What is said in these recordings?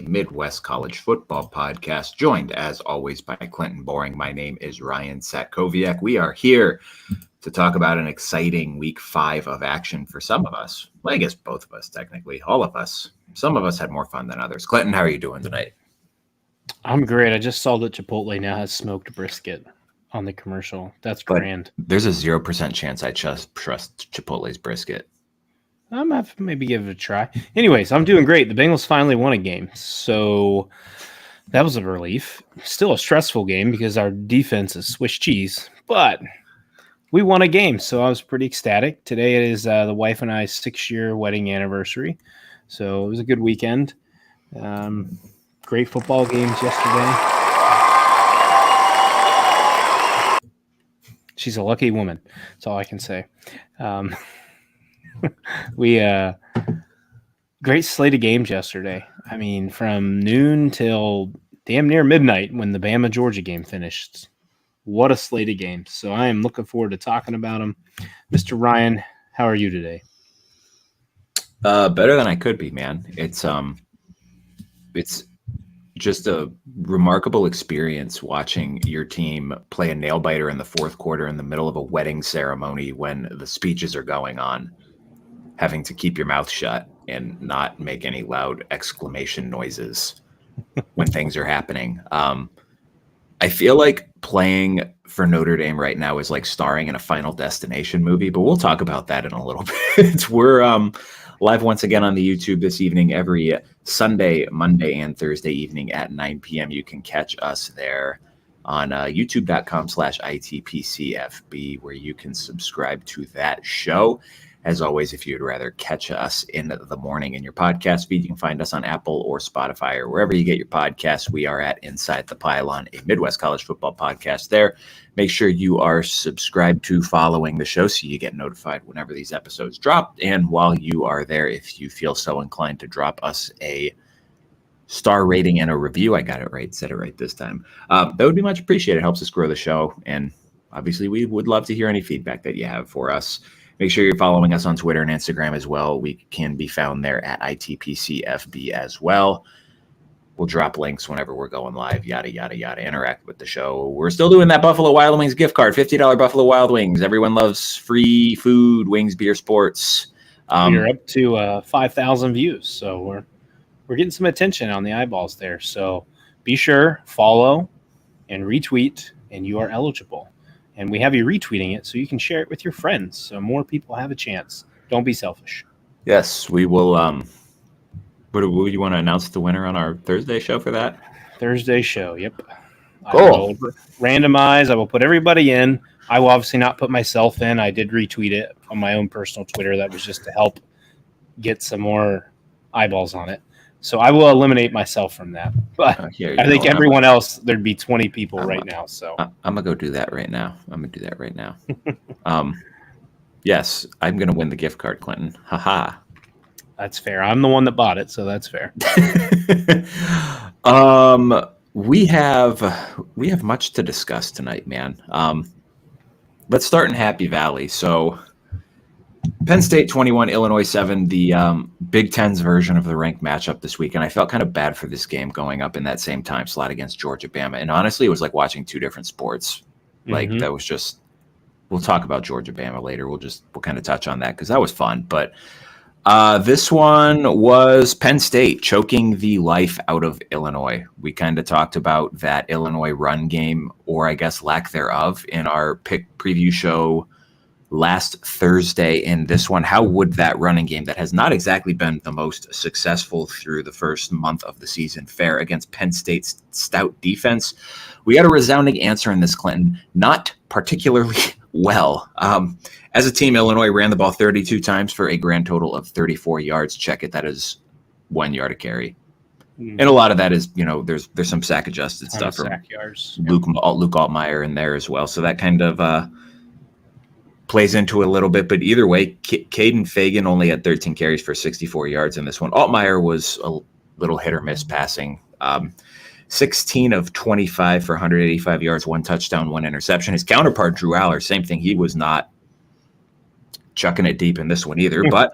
Midwest College Football Podcast, joined as always by Clinton Boring. My name is Ryan Satkoviak. We are here to talk about an exciting week 5 of action for some of us. Well, I guess both of us, technically, all of us. Some of us had more fun than others. Clinton, how are you doing tonight? I'm great. I just saw that Chipotle now has smoked brisket on the commercial. That's grand. There's a 0% chance I trust Chipotle's brisket. I might have to maybe give it a try. Anyways, I'm doing great. The Bengals finally won a game, so that was a relief. Still a stressful game because our defense is Swiss cheese, but we won a game, so I was pretty ecstatic. Today it is the wife and I's 6-year wedding anniversary, so it was a good weekend. Great football games yesterday. She's a lucky woman. That's all I can say. We great slate of games yesterday. I mean, from noon till damn near midnight when the Bama-Georgia game finished. What a slate of games. So I am looking forward to talking about them. Mr. Ryan, how are you today? Better than I could be, man. It's just a remarkable experience watching your team play a nail-biter in the fourth quarter in the middle of a wedding ceremony when the speeches are going on. Having to keep your mouth shut and not make any loud exclamation noises when things are happening. I feel like playing for Notre Dame right now is like starring in a Final Destination movie, but we'll talk about that in a little bit. We're live once again on the YouTube this evening, every Sunday, Monday, and Thursday evening at 9 p.m. You can catch us there on youtube.com/ITPCFB, where you can subscribe to that show. As always, if you'd rather catch us in the morning in your podcast feed, you can find us on Apple or Spotify or wherever you get your podcasts. We are at Inside the Pylon, a Midwest College Football podcast there. Make sure you are subscribed to following the show so you get notified whenever these episodes drop. And while you are there, if you feel so inclined to drop us a star rating and a review, I got it right, said it right this time, that would be much appreciated. It helps us grow the show. And obviously, we would love to hear any feedback that you have for us. Make sure you're following us on Twitter and Instagram as well. We can be found there at ITPCFB as well. We'll drop links whenever we're going live, yada, yada, yada. Interact with the show. We're still doing that Buffalo Wild Wings gift card, $50 Buffalo Wild Wings. Everyone loves free food, wings, beer, sports. We're up to 5,000 views, so we're getting some attention on the eyeballs there. So be sure, follow, and retweet, and you are eligible. And we have you retweeting it so you can share it with your friends so more people have a chance. Don't be selfish. Yes, we will. What do you want to announce the winner on our Thursday show for that? Thursday show, yep. Cool. I will randomize. I will put everybody in. I will obviously not put myself in. I did retweet it on my own personal Twitter. That was just to help get some more eyeballs on it. So I will eliminate myself from that. But I think everyone else, there'd be 20 people right now. So I'm going to go do that right now. Yes, I'm going to win the gift card, Clinton. Haha. That's fair. I'm the one that bought it, so that's fair. We have much to discuss tonight, man. Let's start in Happy Valley. So Penn State 21, Illinois 7, the Big Ten's version of the ranked matchup this week. And I felt kind of bad for this game going up in that same time slot against Georgia Bama. And honestly, it was like watching two different sports. Like that was just, we'll talk about Georgia Bama later. We'll kind of touch on that because that was fun. But this one was Penn State choking the life out of Illinois. We kind of talked about that Illinois run game, or I guess lack thereof, in our pick preview show last Thursday. In this one, how would that running game that has not exactly been the most successful through the first month of the season fare against Penn State's stout defense? We got a resounding answer in this, Clinton. Not particularly well. As a team, Illinois ran the ball 32 times for a grand total of 34 yards. Check it. That is 1 yard a carry. And a lot of that is, there's some sack adjusted stuff from Luke Altmaier in there as well. So that kind of plays into it a little bit. But either way, Caden Fagan only had 13 carries for 64 yards in this one. Altmaier was a little hit or miss passing. 16 of 25 for 185 yards, 1 touchdown, 1 interception. His counterpart, Drew Aller, same thing. He was not chucking it deep in this one either, but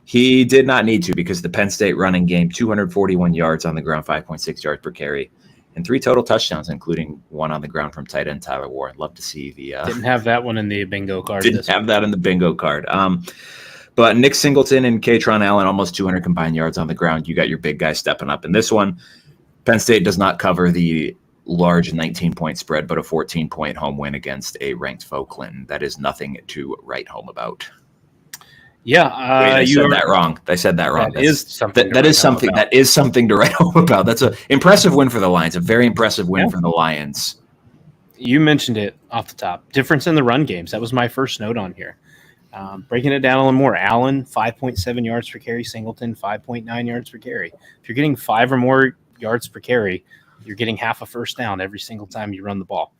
He did not need to because the Penn State running game, 241 yards on the ground, 5.6 yards per carry, and 3 total touchdowns, including 1 on the ground from tight end Tyler Warren. Love to see the didn't have that one in the bingo card. Didn't have that in the bingo card. But Nick Singleton and Katron Allen, almost 200 combined yards on the ground. You got your big guy stepping up in this one. Penn State does not cover the large 19-point spread, but a 14-point home win against a ranked foe, Clinton. That is nothing to write home about. Yeah, I said that wrong. I said that wrong. That is something to write home about. That's an impressive win for the Lions. A very impressive win for the Lions. You mentioned it off the top. Difference in the run games. That was my first note on here. Breaking it down a little more. Allen, 5.7 yards per carry. Singleton, 5.9 yards per carry. If you're getting 5 or more yards per carry, you're getting half a first down every single time you run the ball.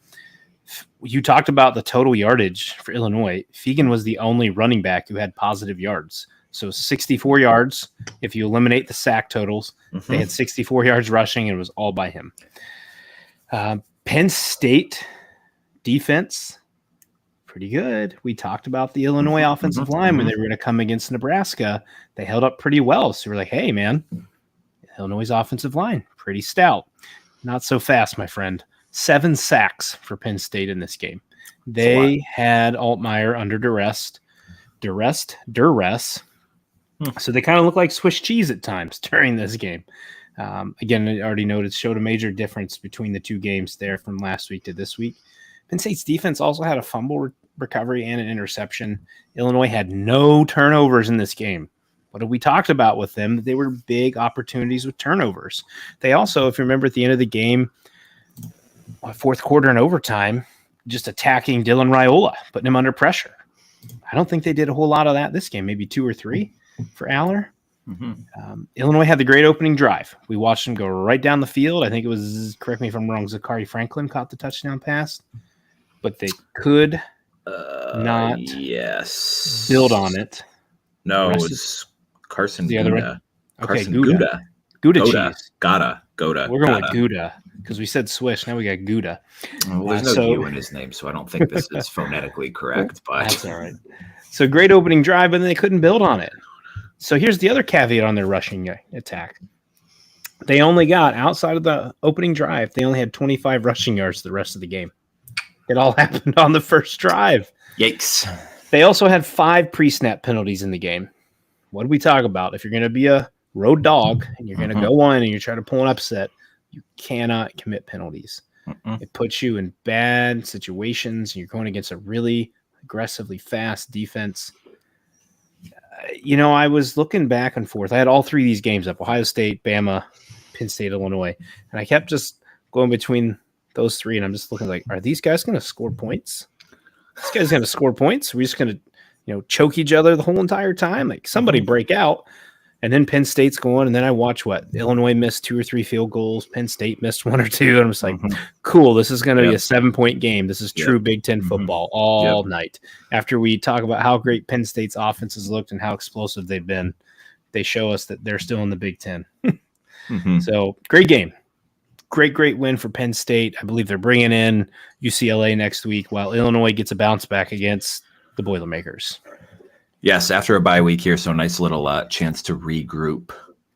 You talked about the total yardage for Illinois. Fegan was the only running back who had positive yards. So 64 yards. If you eliminate the sack totals, they had 64 yards rushing, and it was all by him. Penn State defense, pretty good. We talked about the Illinois offensive line when they were going to come against Nebraska. They held up pretty well. So we're like, hey, man, Illinois' offensive line, pretty stout. Not so fast, my friend. 7 sacks for Penn State in this game. They had Altmaier under duress. So they kind of look like Swiss cheese at times during this game. Again, I already noted, showed a major difference between the 2 games there from last week to this week. Penn State's defense also had a fumble recovery and an interception. Illinois had no turnovers in this game. What have we talked about with them? They were big opportunities with turnovers. They also, if you remember at the end of the game, fourth quarter and overtime, just attacking Dylan Raiola, putting him under pressure. I don't think they did a whole lot of that this game, maybe 2 or 3 for Aller. Illinois had the great opening drive. We watched him go right down the field. I think it was, correct me if I'm wrong, Zachary Franklin caught the touchdown pass, but they could not build on it. No, it was Carson the other Gouda. one. Okay, Carson Gouda. Gouda Cheese. Gouda. We're going with Gouda because we said Swish. Now we got Gouda. Well, there's no U in his name, so I don't think this is phonetically correct. But that's all right. So great opening drive, but then they couldn't build on it. So here's the other caveat on their rushing attack. They only got, outside of the opening drive, they only had 25 rushing yards the rest of the game. It all happened on the first drive. Yikes. They also had 5 pre-snap penalties in the game. What do we talk about? If you're going to be a road dog and you're going to go on and you're trying to pull an upset, you cannot commit penalties. It puts you in bad situations. And you're going against a really aggressively fast defense. I was looking back and forth. I had all 3 of these games up: Ohio State, Bama, Penn State, Illinois. And I kept just going between those 3, and I'm just looking like, are these guys going to score points? This guy's going to score points? We're just going to, choke each other the whole entire time? Like, somebody break out. And then Penn State's going, and then I watch Illinois missed 2 or 3 field goals. Penn State missed 1 or 2. And I'm just like, cool, this is going to be a 7-point game. This is true Big Ten football all night. After we talk about how great Penn State's offenses looked and how explosive they've been, they show us that they're still in the Big Ten. So great game. Great win for Penn State. I believe they're bringing in UCLA next week while Illinois gets a bounce back against the Boilermakers. Yes, after a bye week here, so nice little chance to regroup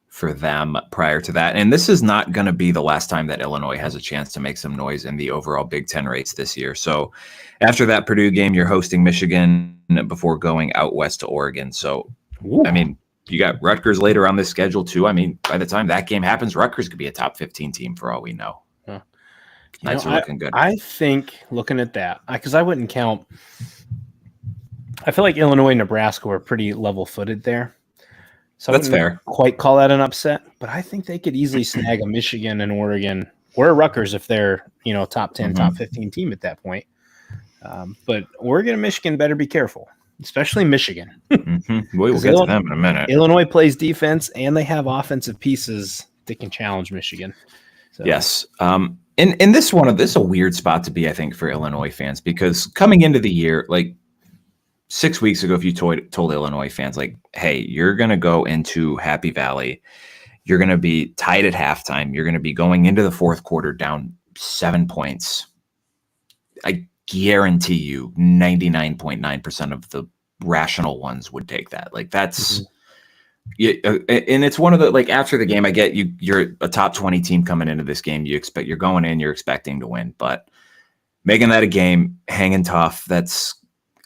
for them prior to that. And this is not going to be the last time that Illinois has a chance to make some noise in the overall Big Ten race this year. So after that Purdue game, you're hosting Michigan before going out west to Oregon. So, I mean, you got Rutgers later on this schedule too. I mean, by the time that game happens, Rutgers could be a top 15 team for all we know. Knights are looking good. I think looking at that, because I wouldn't count – I feel like Illinois and Nebraska were pretty level-footed there. So that's fair. Quite call that an upset, but I think they could easily snag a Michigan and Oregon or a Rutgers if they're, top 10, top 15 team at that point. But Oregon and Michigan better be careful, especially Michigan. We'll get to them in a minute. Illinois plays defense, and they have offensive pieces that can challenge Michigan. So. Yes. And this is a weird spot to be, I think, for Illinois fans, because coming into the year, like, 6 weeks ago, if you told Illinois fans, like, hey, you're going to go into Happy Valley, you're going to be tied at halftime, you're going to be going into the fourth quarter down 7 points, I guarantee you 99.9% of the rational ones would take that. Like, that's Yeah, and it's one of the, like, after the game, I get you're a top 20 team coming into this game. You're going in, you're expecting to win, but making that a game, hanging tough.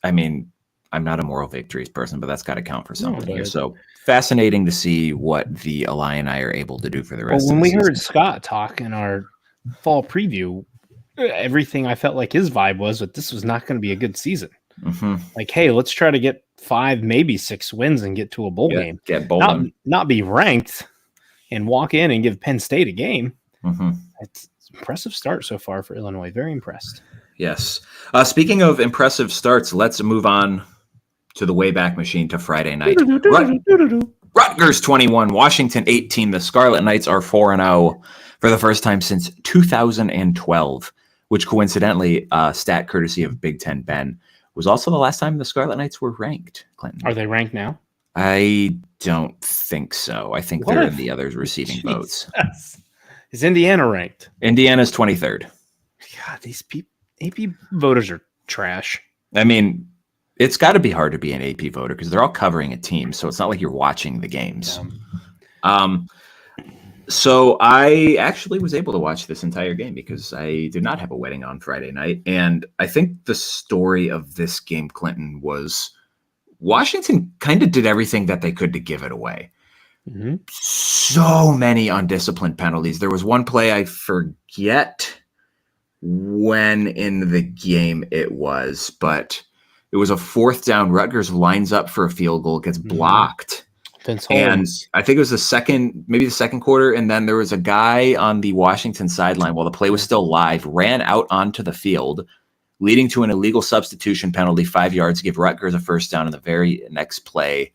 I mean, I'm not a moral victories person, but that's got to count for something here. So fascinating to see what the Illini are able to do for the rest of the season. When we heard Scott talk in our fall preview, everything I felt like his vibe was that this was not going to be a good season. Mm-hmm. Like, hey, let's try to get 5, maybe 6 wins and get to a bowl game. Get bowling. Not be ranked and walk in and give Penn State a game. Mm-hmm. It's an impressive start so far for Illinois. Very impressed. Yes. Speaking of impressive starts, let's move on to the Wayback Machine to Friday night. Rutgers 21, Washington 18. The Scarlet Knights are 4-0 for the first time since 2012, which coincidentally, stat courtesy of Big Ten Ben, was also the last time the Scarlet Knights were ranked, Clinton. Are they ranked now? I don't think so. I think they're in the others receiving votes. Is Indiana ranked? Indiana's 23rd. God, these AP voters are trash. I mean, it's got to be hard to be an AP voter because they're all covering a team, so it's not like you're watching the games. So I actually was able to watch this entire game because I did not have a wedding on Friday night. And I think the story of this game, Clinton, was Washington kind of did everything that they could to give it away. Mm-hmm. So many undisciplined penalties. There was one play, I forget when in the game it was, but it was a 4th down. Rutgers lines up for a field goal, gets blocked. And I think it was the second quarter. And then there was a guy on the Washington sideline while the play was still live, ran out onto the field, leading to an illegal substitution penalty, 5 yards, give Rutgers a first down in the very next play.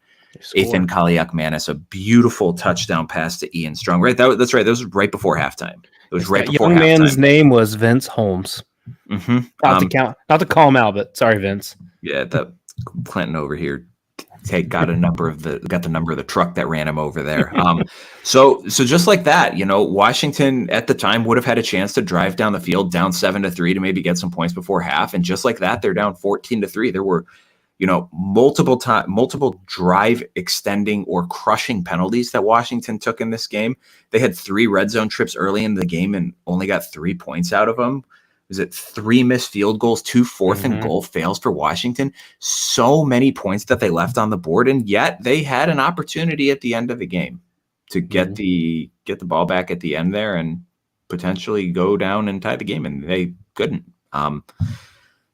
Ethan Kaliak-Manis, a beautiful touchdown pass to Ian Strong. Right, that's right. That was right before halftime. It was right before halftime. Young man's name was Vince Holmes. Mm-hmm. Not to call him out, but sorry, Vince. Yeah, that Clinton over here got the number of the truck that ran him over there. So just like that, Washington at the time would have had a chance to drive down the field down 7-3 to maybe get some points before half, and just like that, they're down 14-3. There were, multiple drive extending or crushing penalties that Washington took in this game. They had 3 red zone trips early in the game and only got 3 points out of them. Was it 3 missed field goals, 2 4th and goal fails for Washington? So many points that they left on the board, and yet they had an opportunity at the end of the game to get the ball back at the end there and potentially go down and tie the game, and they couldn't.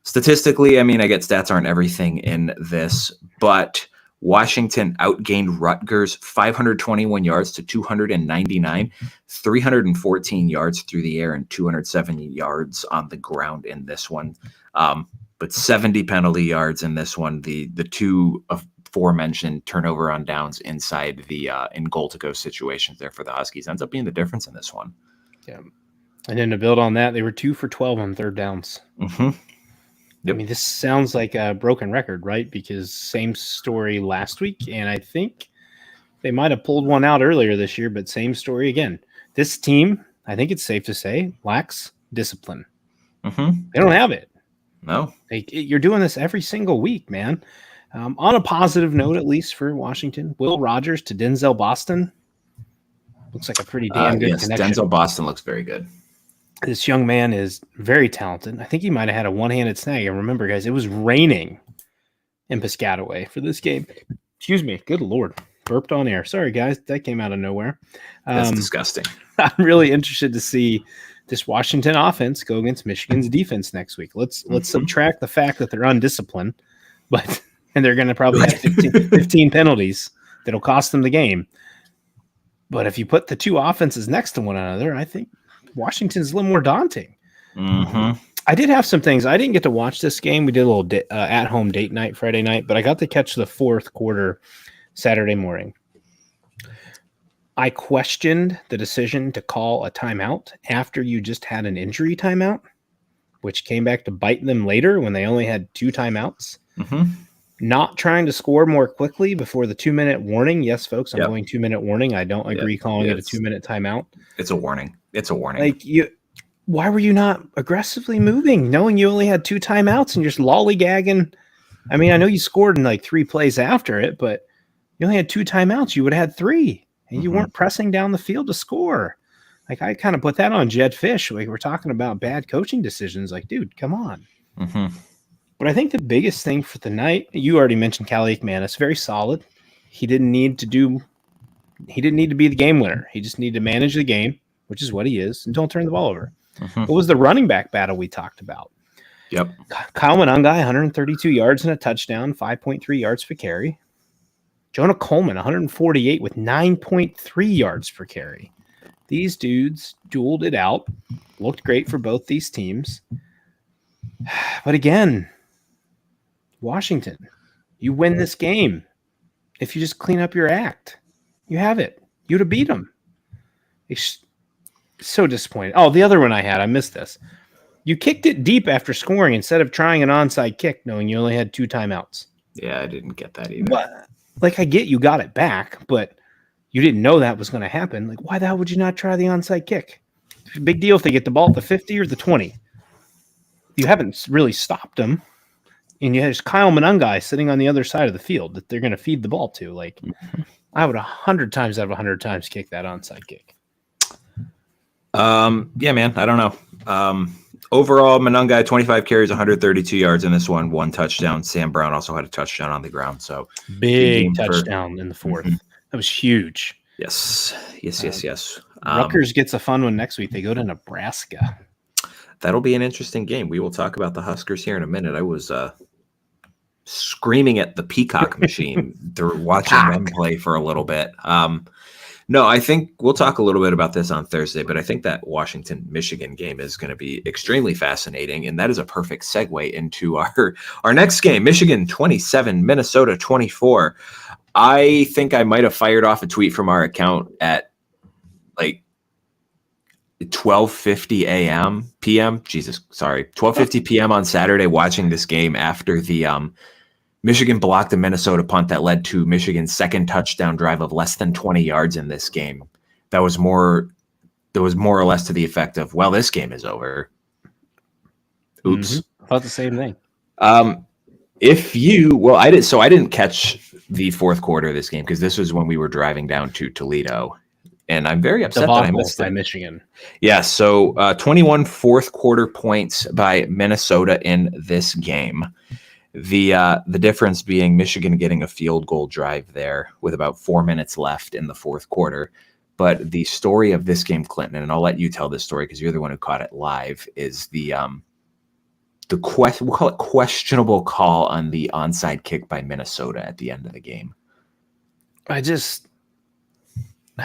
Statistically, I mean, I get stats aren't everything in this, but Washington outgained Rutgers 521 yards to 299, 314 yards through the air and 207 yards on the ground in this one. But 70 penalty yards in this one. The 2 aforementioned turnover on downs inside the in goal to go situations there for the Huskies ends up being the difference in this one. Yeah. And then to build on that, they were 2 for 12 on third downs. Mm-hmm. Yep. I mean, this sounds like a broken record, right? Because same story last week, and I think they might have pulled one out earlier this year, but same story again. This team, I think it's safe to say, lacks discipline. Mm-hmm. They don't have it. No. You're doing this every single week, man. On a positive note, at least for Washington, Will Rogers to Denzel Boston. Looks like a pretty damn good connection. Denzel Boston looks very good. This young man is very talented. I think he might have had a one-handed snag. And remember, guys, it was raining in Piscataway for this game. Excuse me. Good Lord. Burped on air. Sorry, guys. That came out of nowhere. That's disgusting. I'm really interested to see this Washington offense go against Michigan's defense next week. Let's subtract the fact that they're undisciplined, and they're going to probably have 15 penalties that'll cost them the game. But if you put the 2 offenses next to one another, I think Washington's a little more daunting. Mm-hmm. I did have some things. I didn't get to watch this game. We did a little at-home date night Friday night, but I got to catch the 4th quarter Saturday morning. I questioned the decision to call a timeout after you just had an injury timeout, which came back to bite them later when they only had 2 timeouts. Mm-hmm. Not trying to score more quickly before the 2-minute warning. Yes, folks, I'm going 2-minute warning. I don't agree calling it a 2-minute timeout. It's a warning. It's a warning. Like, why were you not aggressively moving, knowing you only had 2 timeouts and just lollygagging? I mean, I know you scored in like 3 plays after it, but You only had 2 timeouts. You would have had 3, and you weren't pressing down the field to score. Like, I kind of put that on Jed Fish. Like, we're talking about bad coaching decisions. Like, dude, come on. But I think the biggest thing for the night, you already mentioned Cal Aikman. Very solid. He didn't need to be the game winner. He just needed to manage the game, which is what he is, and don't turn the ball over. What was the running back battle we talked about? Yep. Kyle Monangai, 132 yards and a touchdown, 5.3 yards per carry. Jonah Coleman, 148 with 9.3 yards per carry. These dudes dueled it out. Looked great for both these teams. But again, Washington, you win this game if you just clean up your act. You have it. You'd have beat them. It's so disappointed. Oh, the other one I missed this. You kicked it deep after scoring instead of trying an onside kick, knowing you only had 2 timeouts. Yeah, I didn't get that either. But, like, I get you got it back, but you didn't know that was going to happen. Like, why the hell would you not try the onside kick? Big deal if they get the ball at the 50 or the 20. You haven't really stopped them. And there's Kyle Monangai sitting on the other side of the field that they're going to feed the ball to. Like, I would 100 times out of 100 times kick that onside kick. Yeah, man, I don't know. Overall, Monangai, 25 carries, 132 yards in this one, 1 touchdown. Sam Brown also had a touchdown on the ground. So big touchdown in the 4th. That was huge. Yes. Rutgers gets a fun one next week. They go to Nebraska. That'll be an interesting game. We will talk about the Huskers here in a minute. I was screaming at the Peacock machine through watching them play for a little bit. No, I think we'll talk a little bit about this on Thursday, but I think that Washington-Michigan game is going to be extremely fascinating, and that is a perfect segue into our next game, Michigan 27, Minnesota 24. I think I might have fired off a tweet from our account at like 12:50 p.m. 12:50 p.m. on Saturday, watching this game after the Michigan blocked a Minnesota punt that led to Michigan's second touchdown drive of less than 20 yards in this game. That was more or less to the effect of, well, this game is over. Oops. Thought the same thing. I didn't catch the 4th quarter of this game because this was when we were driving down to Toledo. And I'm very upset that I missed it. Michigan. Yeah, so 21 4th quarter points by Minnesota in this game. The difference being Michigan getting a field goal drive there with about 4 minutes left in the 4th quarter. But the story of this game, Clinton, and I'll let you tell this story because you're the one who caught it live, is we'll call it questionable call on the onside kick by Minnesota at the end of the game. I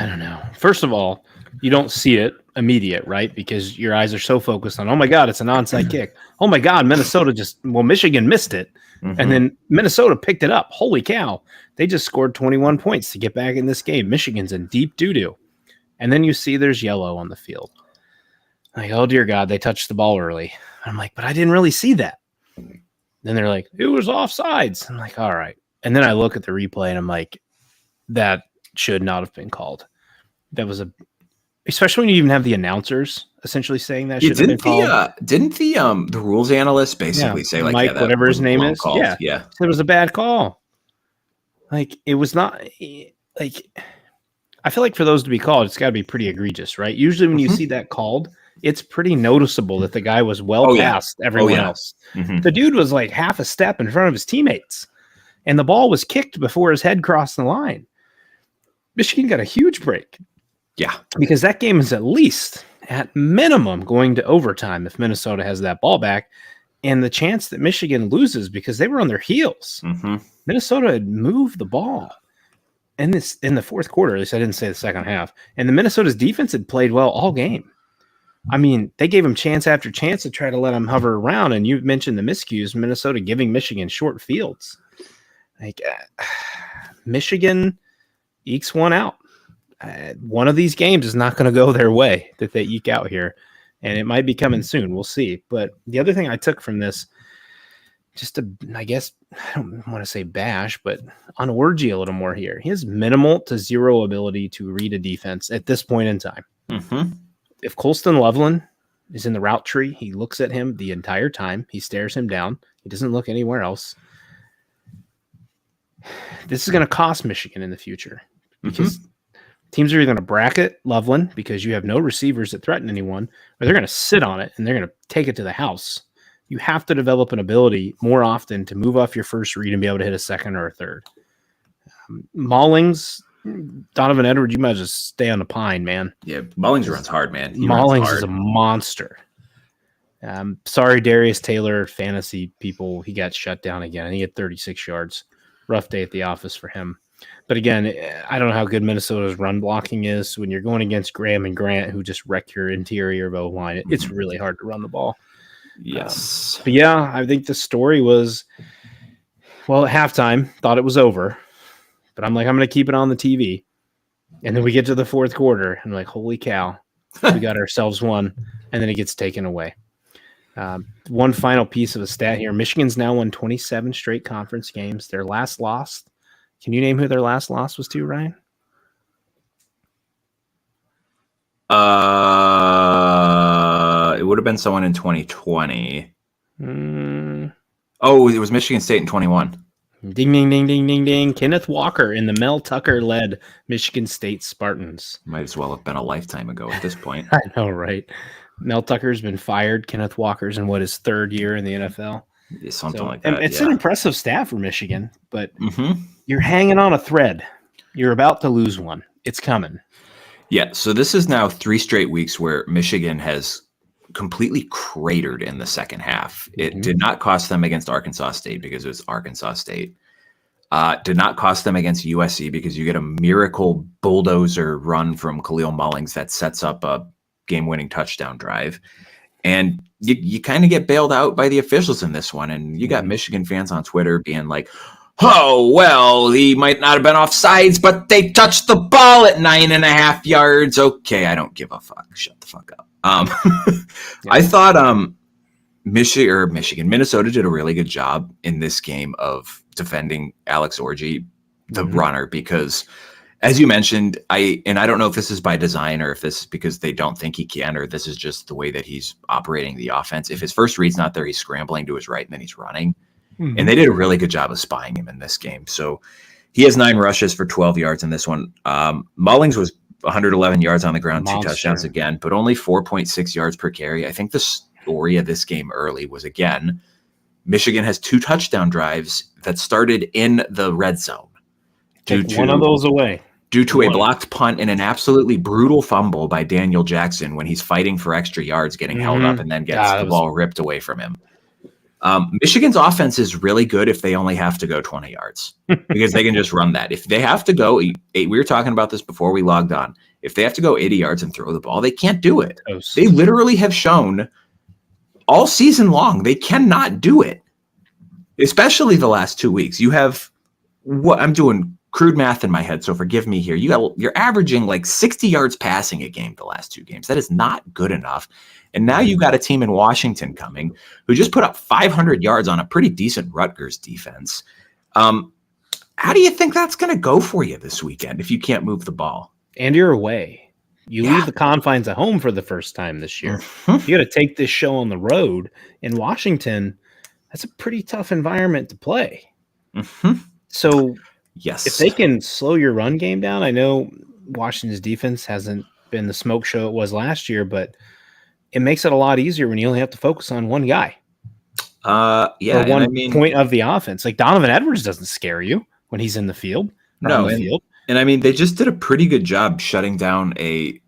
don't know. First of all, you don't see it immediate, right? Because your eyes are so focused on, oh my God, it's an onside kick. Oh my God, Michigan missed it. And then Minnesota picked it up. Holy cow. They just scored 21 points to get back in this game. Michigan's in deep doo-doo. And then you see there's yellow on the field. Like, oh dear God, they touched the ball early. I'm like, but I didn't really see that. Then they're like, it was offsides. I'm like, all right. And then I look at the replay and I'm like, that should not have been called. That was especially when you even have the announcers essentially saying that should have been called. Didn't the rules analyst basically say like, Mike, whatever his name is, called. Yeah, it was a bad call. Like, it was not like, I feel like for those to be called, it's got to be pretty egregious, right? Usually when you see that called, it's pretty noticeable that the guy was past everyone else. The dude was like half a step in front of his teammates, and the ball was kicked before his head crossed the line. Michigan got a huge break. Yeah. Because that game is at minimum going to overtime if Minnesota has that ball back, and the chance that Michigan loses because they were on their heels. Minnesota had moved the ball. And this in the 4th quarter, at least I didn't say the second half, and the Minnesota's defense had played well all game. I mean, they gave him chance after chance to try to let him hover around, and you mentioned the miscues, Minnesota giving Michigan short fields. Like, Michigan ekes one out. One of these games is not going to go their way that they eke out here, and it might be coming soon. We'll see. But the other thing I took from this, I guess, I don't want to say bash, but on Orgy a little more here. He has minimal to zero ability to read a defense at this point in time. If Colston Loveland is in the route tree, he looks at him the entire time. He stares him down. He doesn't look anywhere else. this is going to cost Michigan in the future because teams are either going to bracket Loveland because you have no receivers that threaten anyone, or they're going to sit on it and they're going to take it to the house. You have to develop an ability more often to move off your first read and be able to hit a second or a third. Maulings, Donovan Edwards, you might just stay on the pine, man. Yeah, Maulings runs hard, man. Maulings is a monster. Sorry, Darius Taylor, fantasy people, he got shut down again. He had 36 yards. Rough day at the office for him. But again, I don't know how good Minnesota's run blocking is. When you're going against Graham and Grant, who just wreck your interior of O-line, it's really hard to run the ball. Yes. But yeah, I think the story was, well, at halftime, thought it was over. But I'm like, I'm going to keep it on the TV. And then we get to the fourth quarter, and I'm like, holy cow, we got ourselves one. And then it gets taken away. One final piece of a stat here. Michigan's now won 27 straight conference games. Their last loss. Can you name who their last loss was to, Ryan? It would have been someone in 2020. Oh, it was Michigan State in 21. Ding, ding, ding, ding, ding, ding. Kenneth Walker in the Mel Tucker-led Michigan State Spartans. Might as well have been a lifetime ago at this point. I know, right? Mel Tucker's been fired. Kenneth Walker's in his third year in the NFL. Yeah, something like that. It's an impressive stat for Michigan, but you're hanging on a thread. You're about to lose one. It's coming. Yeah, so this is now 3 straight weeks where Michigan has completely cratered in the second half. It did not cost them against Arkansas State because it was Arkansas State. Did not cost them against USC because you get a miracle bulldozer run from Khalil Mullings that sets up a game-winning touchdown drive. And you kind of get bailed out by the officials in this one. And you got Michigan fans on Twitter being like, oh, well, he might not have been offsides, but they touched the ball at 9.5 yards. Okay, I don't give a fuck. Shut the fuck up. I thought Minnesota did a really good job in this game of defending Alex Orji, the runner, because as you mentioned, I don't know if this is by design or if this is because they don't think he can, or this is just the way that he's operating the offense. If his first read's not there, he's scrambling to his right and then he's running. And they did a really good job of spying him in this game. So he has 9 rushes for 12 yards in this one. Mullings was 111 yards on the ground, Monster. 2 touchdowns again, but only 4.6 yards per carry. I think the story of this game early was, again, Michigan has 2 touchdown drives that started in the red zone. Take one of those away. Due to a blocked punt and an absolutely brutal fumble by Daniel Jackson when he's fighting for extra yards, getting held up and then gets the ball ripped away from him. Michigan's offense is really good if they only have to go 20 yards because they can just run that. If they have to go, we were talking about this before we logged on. If they have to go 80 yards and throw the ball, they can't do it. They literally have shown all season long they cannot do it, especially the last 2 weeks. You have what I'm doing crude math in my head, so forgive me here. You're averaging like 60 yards passing a game the last 2 games. That is not good enough. And now you've got a team in Washington coming who just put up 500 yards on a pretty decent Rutgers defense. How do you think that's going to go for you this weekend if you can't move the ball? And you're away. You leave the confines of home for the first time this year. You got to take this show on the road. In Washington, that's a pretty tough environment to play. So if they can slow your run game down, I know Washington's defense hasn't been the smoke show it was last year, but it makes it a lot easier when you only have to focus on one guy. Or one point of the offense. Like Donovan Edwards doesn't scare you when he's in the field. And I mean, they just did a pretty good job shutting down a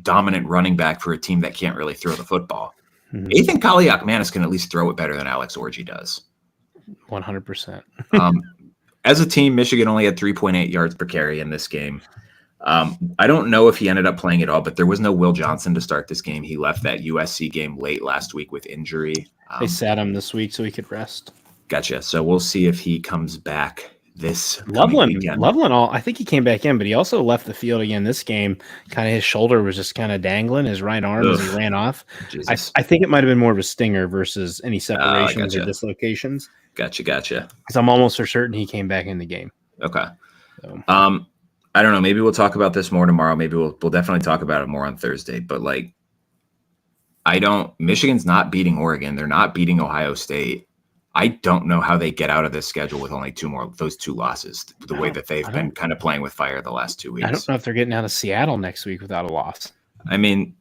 dominant running back for a team that can't really throw the football. Ethan Kaliakmanis can at least throw it better than Alex Orji does. 100%. As a team, Michigan only had 3.8 yards per carry in this game. I don't know if he ended up playing at all, but there was no Will Johnson to start this game. He left that USC game late last week with injury. They sat him this week so he could rest. Gotcha. So we'll see if he comes back this Loveland, I think he came back in, but he also left the field again this game. Kind of his shoulder was just kind of dangling, his right arm as he ran off. I think it might have been more of a stinger versus any separations or dislocations. Gotcha. Because I'm almost for certain he came back in the game. Okay. So. I don't know. Maybe we'll talk about this more tomorrow. Maybe we'll definitely talk about it more on Thursday. But Michigan's not beating Oregon. They're not beating Ohio State. I don't know how they get out of this schedule with only those two losses, the way that they've been kind of playing with fire the last 2 weeks. I don't know if they're getting out of Seattle next week without a loss. I mean,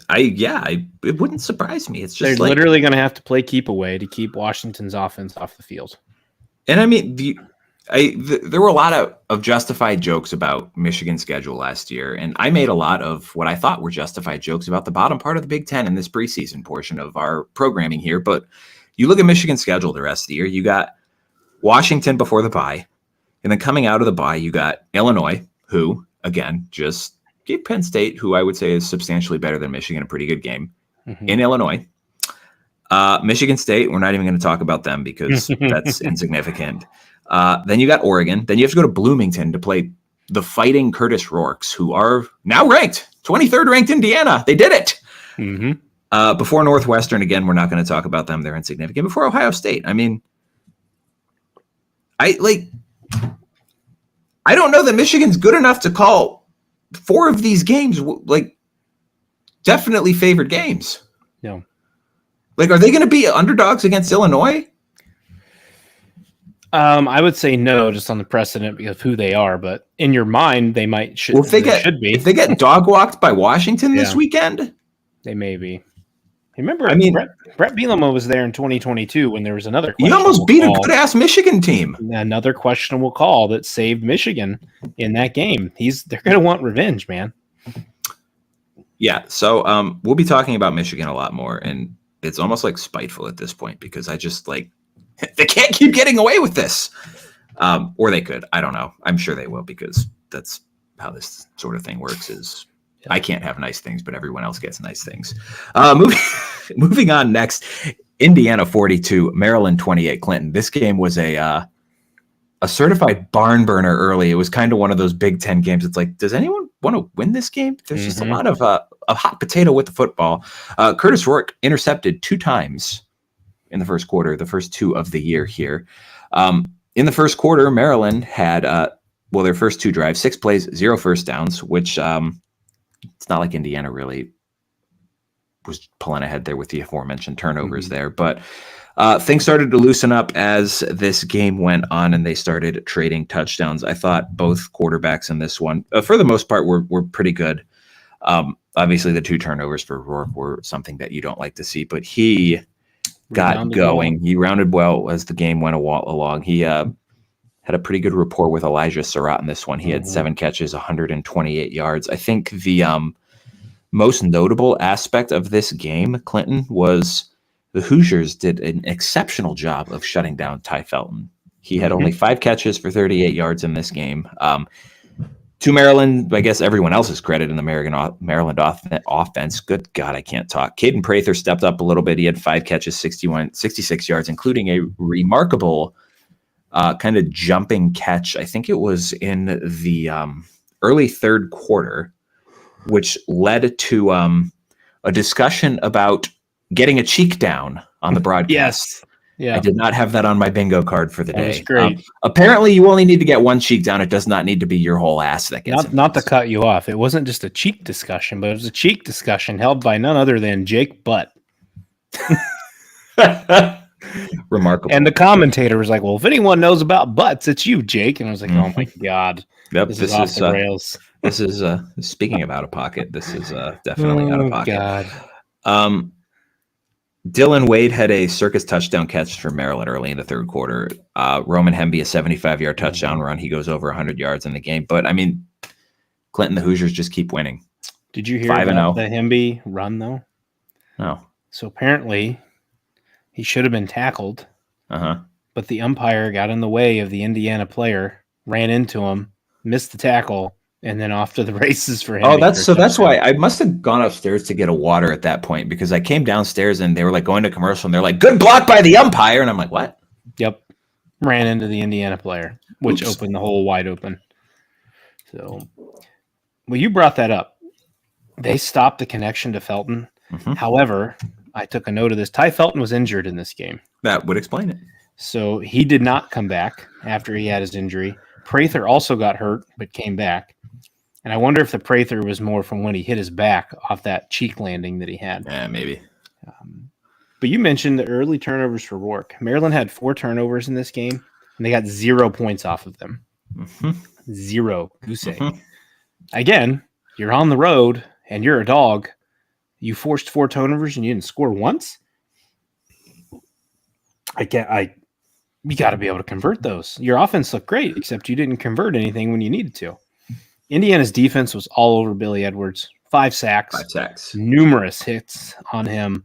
it wouldn't surprise me. It's just they're literally going to have to play keep away to keep Washington's offense off the field. And I mean, there were a lot of justified jokes about Michigan's schedule last year, and I made a lot of what I thought were justified jokes about the bottom part of the Big Ten in this preseason portion of our programming here. But you look at Michigan's schedule the rest of the year, you got Washington before the bye, and then coming out of the bye, you got Illinois, who, again, just gave Penn State, who I would say is substantially better than Michigan, a pretty good game in Illinois. Michigan State, we're not even going to talk about them because that's insignificant. Then you got Oregon. Then you have to go to Bloomington to play the Fighting Curtis Rorks, who are now ranked, 23rd ranked Indiana. They did it. Before Northwestern, again, we're not going to talk about them. They're insignificant. Before Ohio State, I mean, I don't know that Michigan's good enough to call 4 of these games like definitely favored games. No. Like, are they going to be underdogs against Illinois? I would say no, just on the precedent of who they are. But in your mind, they should be. If they get dog walked by Washington this weekend, they may be. Remember, Brett Bielema was there in 2022 when there was another. He almost beat a good-ass Michigan team. Another questionable call that saved Michigan in that game. They're going to want revenge, man. Yeah, so we'll be talking about Michigan a lot more, and it's almost like spiteful at this point because I just they can't keep getting away with this. Or they could. I don't know. I'm sure they will because that's how this sort of thing works is I can't have nice things, but everyone else gets nice things. Moving on next, Indiana 42, Maryland 28, Clinton. This game was a certified barn burner early. It was kind of one of those Big Ten games. It's like, does anyone want to win this game? There's just a lot of hot potato with the football. Curtis Rourke intercepted 2 times in the first quarter, the first 2 of the year here. In the first quarter, Maryland had, their first 2 drives, 6 plays, 0 first downs, which it's not like Indiana really was pulling ahead there with the aforementioned turnovers there. But things started to loosen up as this game went on and they started trading touchdowns. I thought both quarterbacks in this one, for the most part, were pretty good. Obviously, the 2 turnovers for Rourke were something that you don't like to see, but he got going. He rounded well as the game went along. He had a pretty good rapport with Elijah Surratt in this one. He had 7 catches, 128 yards. I think the most notable aspect of this game, Clinton, was the Hoosiers did an exceptional job of shutting down Ty Felton. He had only 5 catches for 38 yards in this game. To Maryland, I guess everyone else's credit in the Maryland offense. Good God, I can't talk. Caden Prather stepped up a little bit. He had 5 catches, 66 yards, including a remarkable kind of jumping catch. I think it was in the early third quarter, which led to a discussion about getting a cheek down on the broadcast. Yes. Yeah. I did not have that on my bingo card for the day. That's great. Apparently, you only need to get 1 cheek down. It does not need to be your whole ass that gets not to cut you off. It wasn't just a cheek discussion, but it was a cheek discussion held by none other than Jake Butt. Remarkable. And the commentator was like, well, if anyone knows about butts, it's you, Jake. And I was like, oh, my God. Yep, this is off the rails. This is, speaking of out of pocket, this is definitely out of pocket. God. Dylan Wade had a circus touchdown catch for Maryland early in the third quarter. Roman Hemby, a 75-yard touchdown run. He goes over 100 yards in the game. But, I mean, Clinton, the Hoosiers just keep winning. Did you hear about the Hemby run, though? No. So, apparently, he should have been tackled. But the umpire got in the way of the Indiana player, ran into him, missed the tackle, and then off to the races for him. Oh, that's why I must have gone upstairs to get a water at that point because I came downstairs and they were like going to commercial and they're like, good block by the umpire. And I'm like, what? Yep. Ran into the Indiana player, which opened the hole wide open. So, well, you brought that up. They stopped the connection to Felton. However, I took a note of this. Ty Felton was injured in this game. That would explain it. So he did not come back after he had his injury. Prather also got hurt, but came back. And I wonder if the Prather was more from when he hit his back off that cheek landing that he had. Yeah, maybe. But you mentioned the early turnovers for Rourke. Maryland had 4 turnovers in this game, and they got 0 points off of them. 0. Goose egg. Again, you're on the road, and you're a dog. You forced 4 turnovers, and you didn't score once? You got to be able to convert those. Your offense looked great, except you didn't convert anything when you needed to. Indiana's defense was all over Billy Edwards. 5 sacks. Numerous hits on him.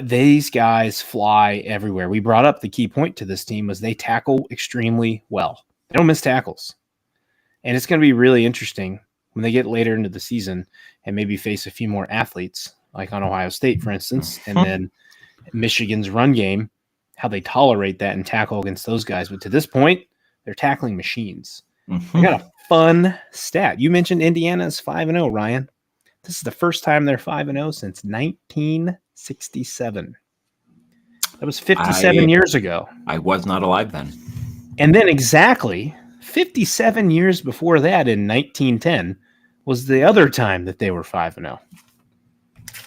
These guys fly everywhere. We brought up the key point to this team was they tackle extremely well. They don't miss tackles. And it's going to be really interesting when they get later into the season and maybe face a few more athletes, like on Ohio State, for instance, and then Michigan's run game, how they tolerate that and tackle against those guys. But to this point, they're tackling machines. I got a fun stat. You mentioned Indiana's 5-0, Ryan. This is the first time they're 5-0 since 1967. That was 57 years ago. I was not alive then. And then exactly 57 years before that, in 1910, was the other time that they were 5-0. How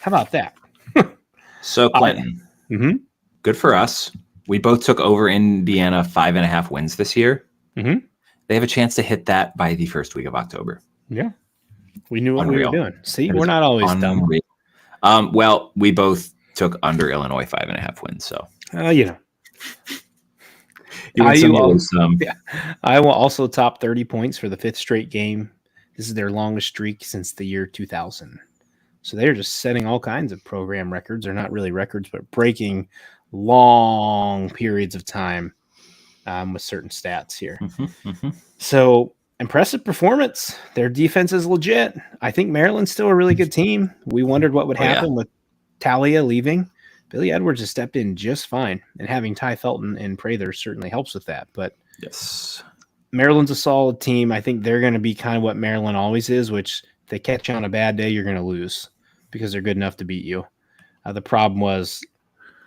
about that? So, Clinton, good for us. We both took over Indiana 5.5 wins this year. They have a chance to hit that by the first week of October. Yeah. We knew what we were doing. See, we're not always dumb. Well, we both took under Illinois 5.5 wins. So, I will also top 30 points for the 5th straight game. This is their longest streak since the year 2000. So they're just setting all kinds of program records. They're not really records, but breaking long periods of time with certain stats here. So impressive performance. Their defense is legit. I think Maryland's still a really good team. We wondered what would happen with Talia leaving. Billy Edwards has stepped in just fine, and having Ty Felton and Prather certainly helps with that. But yes, Maryland's a solid team. I think they're going to be kind of what Maryland always is, which if they catch you on a bad day, you're going to lose because they're good enough to beat you. The problem was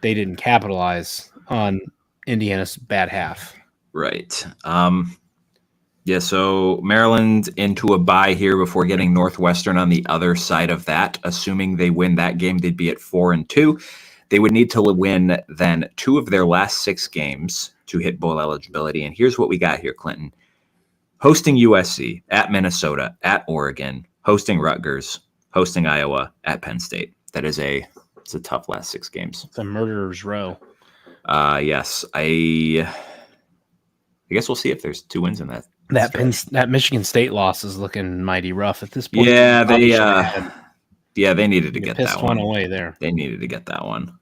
they didn't capitalize on Indiana's bad half. Right. So Maryland into a bye here before getting Northwestern on the other side of that. Assuming they win that game, they'd be at 4-2. They would need to win then 2 of their last 6 games to hit bowl eligibility. And here's what we got here, Clinton. Hosting USC, at Minnesota, at Oregon, hosting Rutgers, hosting Iowa, at Penn State. It's a tough last 6 games. It's a murderer's row. Yes. I guess we'll see if there's 2 wins in that. That Michigan State loss is looking mighty rough at this point. Yeah, they needed to get that one away there. They needed to get that one.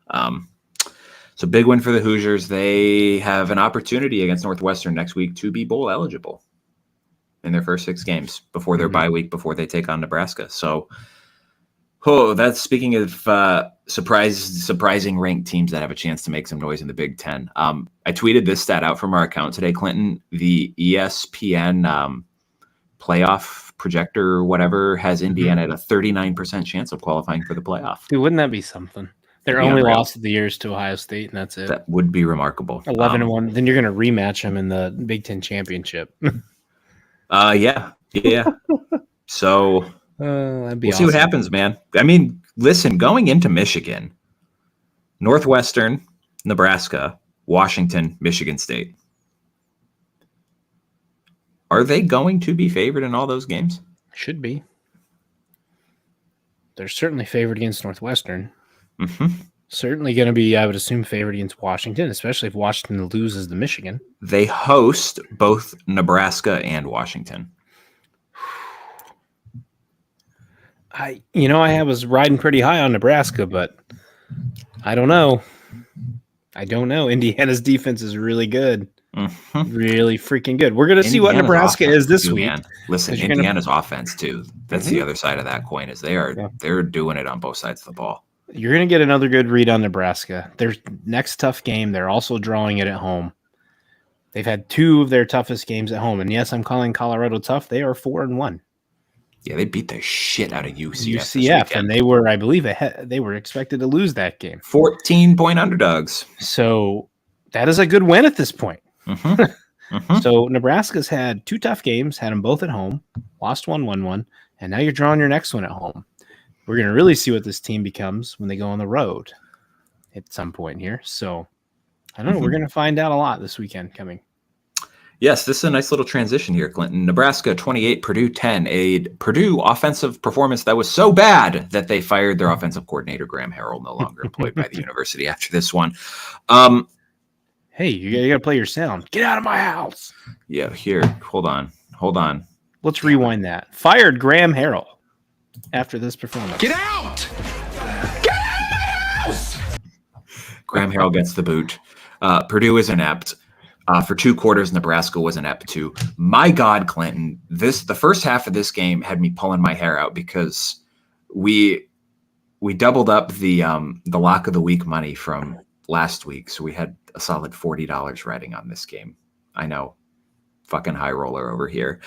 So big win for the Hoosiers. They have an opportunity against Northwestern next week to be bowl eligible in their first 6 games before their bye week, before they take on Nebraska. So, that's speaking of surprising ranked teams that have a chance to make some noise in the Big Ten. I tweeted this stat out from our account today, Clinton. The ESPN playoff projector or whatever has Indiana at a 39% chance of qualifying for the playoff. Dude, wouldn't that be something? Their only loss of the year is to Ohio State, and that's it. That would be remarkable. 11-1. Then you're going to rematch them in the Big Ten championship. Yeah. So that'd be we'll see what happens, man. I mean, listen, going into Michigan, Northwestern, Nebraska, Washington, Michigan State. Are they going to be favored in all those games? Should be. They're certainly favored against Northwestern. Certainly going to be, I would assume, favored against Washington, especially if Washington loses to Michigan. They host both Nebraska and Washington. I was riding pretty high on Nebraska, but I don't know. Indiana's defense is really good. Really freaking good. We're going to see what Nebraska is this week. Man. Listen, Indiana's offense too. That's the other side of that coin is they're doing it on both sides of the ball. You're going to get another good read on Nebraska. Their next tough game, they're also drawing it at home. They've had 2 of their toughest games at home. And yes, I'm calling Colorado tough. They are 4-1. Yeah, they beat the shit out of UCF. UCF, and they were, I believe, they were expected to lose that game. 14-point underdogs. So that is a good win at this point. So Nebraska's had 2 tough games, had them both at home, lost one, won one, and now you're drawing your next one at home. We're going to really see what this team becomes when they go on the road. at some point here. So I don't know. We're going to find out a lot this weekend coming. Yes, this is a nice little transition here, Clinton. Nebraska 28, Purdue 10. A Purdue offensive performance that was so bad that they fired their offensive coordinator, Graham Harrell, no longer employed by the university after this one. Hey, you got to play your sound. Get out of my house. Yeah, here. Hold on. Let's rewind that. Fired Graham Harrell after this performance. Get out! Get out of my house! Graham Harrell gets the boot. Purdue is inept. For 2 quarters, Nebraska was inept too. My God, Clinton, the first half of this game had me pulling my hair out because we doubled up the lock of the week money from last week, so we had a solid $40 riding on this game. I know, fucking high roller over here.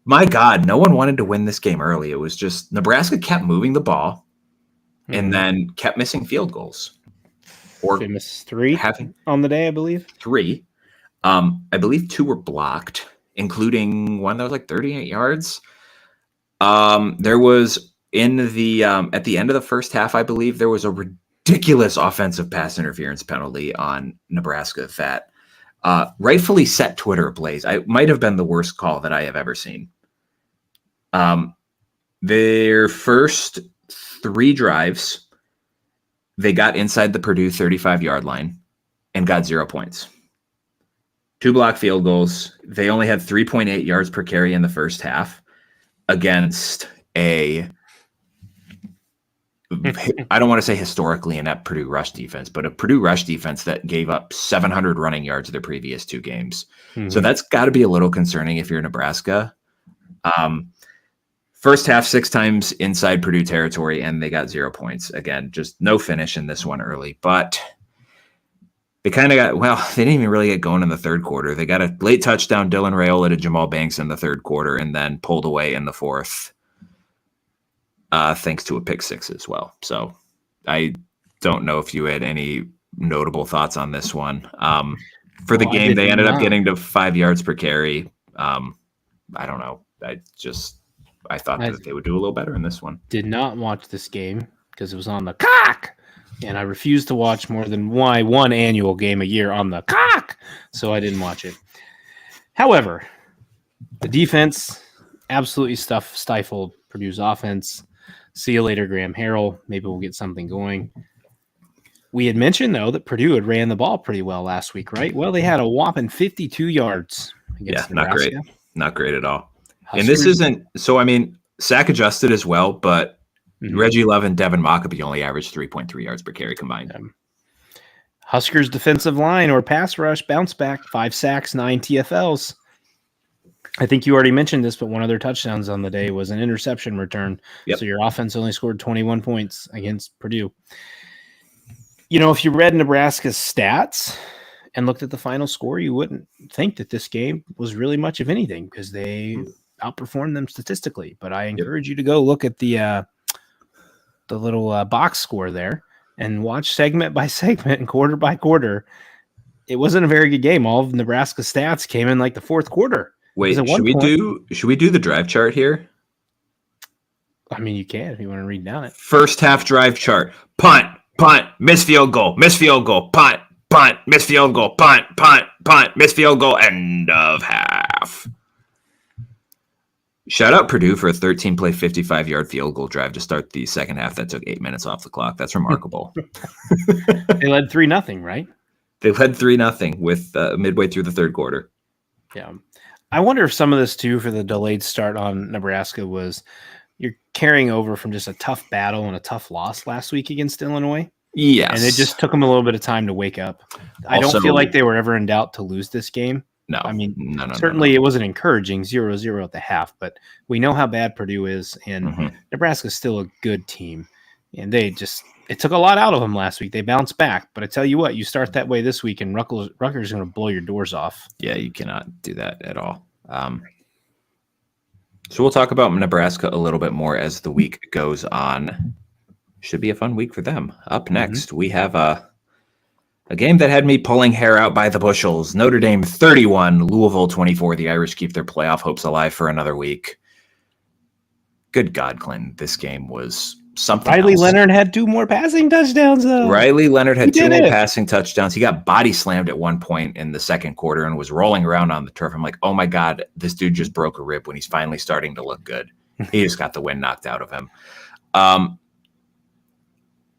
My God, no one wanted to win this game early. It was just Nebraska kept moving the ball and then kept missing field goals. Or they missed 3 on the day, I believe. 3. I believe 2 were blocked, including one that was like 38 yards. There was in the at the end of the first half, I believe there was a ridiculous offensive pass interference penalty on Nebraska that rightfully set Twitter ablaze. It might have been the worst call that I have ever seen. Their first 3 drives, they got inside the Purdue 35-yard line and got 0 points. 2 block field goals. They only had 3.8 yards per carry in the first half against I don't want to say historically inept Purdue rush defense, but a Purdue rush defense that gave up 700 running yards their previous 2 games. Mm-hmm. So that's got to be a little concerning if you're Nebraska. First half, 6 times inside Purdue territory, and they got 0 points. Again, just no finish in this one early. But they kind of they didn't even really get going in the third quarter. They got a late touchdown, Dylan Raiola to Jamal Banks in the third quarter, and then pulled away in the fourth, thanks to a pick 6 as well. So I don't know if you had any notable thoughts on this one. For the game, they ended up getting to 5 yards per carry. I don't know. I thought that they would do a little better in this one. Did not watch this game because it was on the cock, and I refuse to watch more than one annual game a year on the cock, so I didn't watch it. However, the defense absolutely stifled Purdue's offense. See you later, Graham Harrell. Maybe we'll get something going. We had mentioned, though, that Purdue had ran the ball pretty well last week, right? Well, they had a whopping 52 yards against Nebraska. Not great at all. Huskers. And this isn't – so, I mean, sack adjusted as well, but Reggie Love and Devin Mockabee only averaged 3.3 yards per carry combined. Huskers defensive line or pass rush bounce back, 5 sacks, 9 TFLs. I think you already mentioned this, but one of their touchdowns on the day was an interception return. Yep. So your offense only scored 21 points against Purdue. You know, if you read Nebraska's stats and looked at the final score, you wouldn't think that this game was really much of anything because they outperformed them statistically. But I encourage you to go look at the little box score there and watch segment by segment and quarter by quarter. It wasn't a very good game. All of Nebraska's stats came in like the fourth quarter. Wait, should we do the drive chart here? I mean, you can if you want to read down it. First half drive chart. Punt, miss field goal, punt, miss field goal, punt, miss field goal, end of half. Shout out Purdue for a 13-play, 55-yard field goal drive to start the second half that took 8 minutes off the clock. That's remarkable. They led 3-0, right? They led 3-0 with midway through the third quarter. Yeah. I wonder if some of this, too, for the delayed start on Nebraska was you're carrying over from just a tough battle and a tough loss last week against Illinois. Yes. And it just took them a little bit of time to wake up. I don't feel like they were ever in doubt to lose this game. No. I mean, certainly it wasn't encouraging, 0-0 at the half, but we know how bad Purdue is, and Nebraska's still a good team. And it took a lot out of them last week. They bounced back. But I tell you what, you start that way this week, and Rutgers is going to blow your doors off. Yeah, you cannot do that at all. So we'll talk about Nebraska a little bit more as the week goes on. Should be a fun week for them. Up next, we have a game that had me pulling hair out by the bushels. Notre Dame 31, Louisville 24. The Irish keep their playoff hopes alive for another week. Good God, Clinton. This game was something Riley else. Leonard had 2 more passing touchdowns, though. Riley Leonard had 2 more it. passing touchdowns. He got body slammed at one point in the second quarter and was rolling around on the turf. I'm like, oh my God, this dude just broke a rib when he's finally starting to look good. He just got the wind knocked out of him.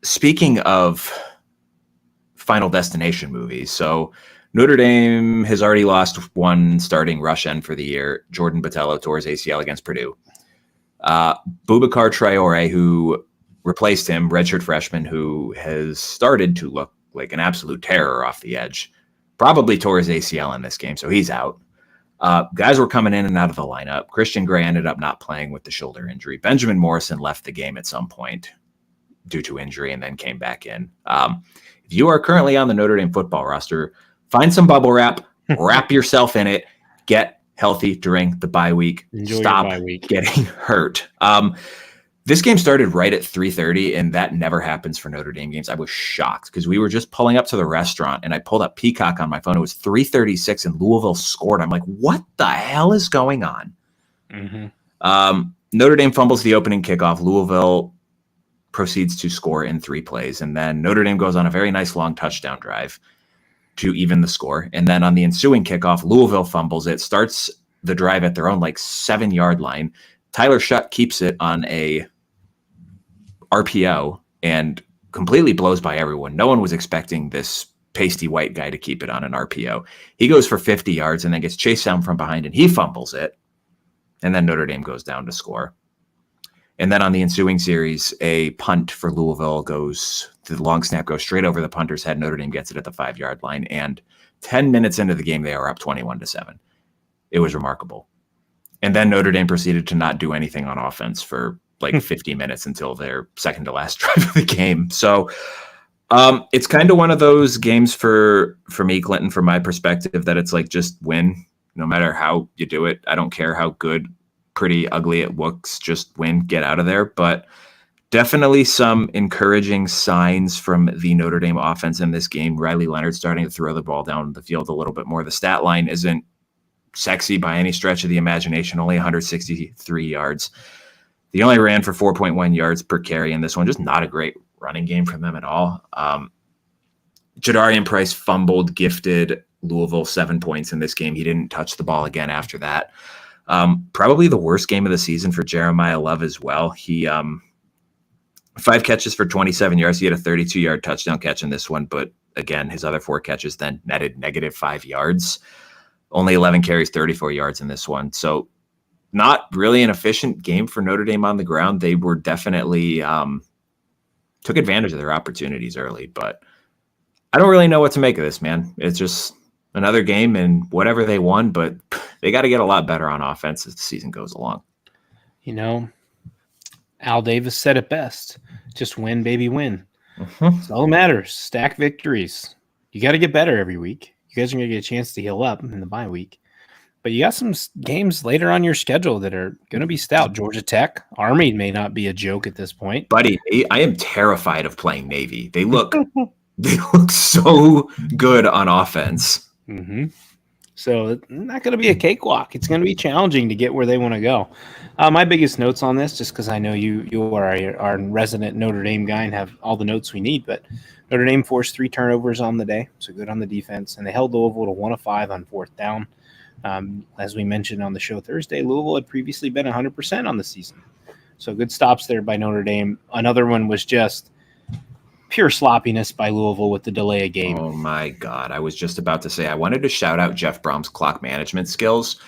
Speaking of Final Destination movies, so Notre Dame has already lost one starting rush end for the year. Jordan Botelho tore his ACL against Purdue. Boubacar Traore, who replaced him, redshirt freshman, who has started to look like an absolute terror off the edge, probably tore his ACL in this game, so he's out. Guys were coming in and out of the lineup. Christian Gray ended up not playing with the shoulder injury. Benjamin Morrison left the game at some point due to injury and then came back in. If you are currently on the Notre Dame football roster, find some bubble wrap, wrap yourself in it, get healthy during the bye week. Enjoy Stop your bye week. getting hurt. This game started right at 3:30, and that never happens for Notre Dame games. I was shocked because we were just pulling up to the restaurant, and I pulled up Peacock on my phone. It was 3:36, and Louisville scored. I'm like, what the hell is going on? Mm-hmm. Notre Dame fumbles the opening kickoff. Louisville proceeds to score in 3 plays, and then Notre Dame goes on a very nice long touchdown drive to even the score. And then on the ensuing kickoff, Louisville fumbles it, starts the drive at their own 7-yard line. Tyler Shutt keeps it on a RPO and completely blows by everyone. No one was expecting this pasty white guy to keep it on an RPO. He goes for 50 yards and then gets chased down from behind and he fumbles it. And then Notre Dame goes down to score. And then on the ensuing series, a punt for Louisville the long snap goes straight over the punter's head. Notre Dame gets it at the 5-yard line. And 10 minutes into the game, they are up 21-7. It was remarkable. And then Notre Dame proceeded to not do anything on offense for 50 minutes until their second to last drive of the game. So it's kind of one of those games for me, Clinton, from my perspective, that it's just win no matter how you do it. I don't care how good, pretty, ugly it looks, just win, get out of there. But definitely some encouraging signs from the Notre Dame offense in this game. Riley Leonard starting to throw the ball down the field a little bit more. The stat line isn't sexy by any stretch of the imagination, only 163 yards. They only ran for 4.1 yards per carry in this one. Just not a great running game from them at all. Jadarian Price fumbled, gifted Louisville 7 points in this game. He didn't touch the ball again after that. Probably the worst game of the season for Jeremiah Love as well. He 5 catches for 27 yards. He had a 32-yard touchdown catch in this one, but again, his other 4 catches then netted -5 yards. Only 11 carries, 34 yards in this one. So not really an efficient game for Notre Dame on the ground. They were definitely took advantage of their opportunities early, but I don't really know what to make of this, man. It's just another game and whatever they won, but they got to get a lot better on offense as the season goes along. Al Davis said it best. Just win, baby, win. Mm-hmm. That's all that matters. Stack victories. You got to get better every week. You guys are going to get a chance to heal up in the bye week. But you got some games later on your schedule that are going to be stout. Georgia Tech, Army may not be a joke at this point. Buddy, I am terrified of playing Navy. They look so good on offense. Mm-hmm. So it's not going to be a cakewalk. It's going to be challenging to get where they want to go. My biggest notes on this, just because I know you are our resident Notre Dame guy and have all the notes we need, but Notre Dame forced 3 turnovers on the day, so good on the defense, and they held Louisville to 1 of 5 on 4th down. As we mentioned on the show Thursday, Louisville had previously been 100% on the season. So good stops there by Notre Dame. Another one was just pure sloppiness by Louisville with the delay of game. Oh, my God. I was just about to say, I wanted to shout out Jeff Brom's clock management skills,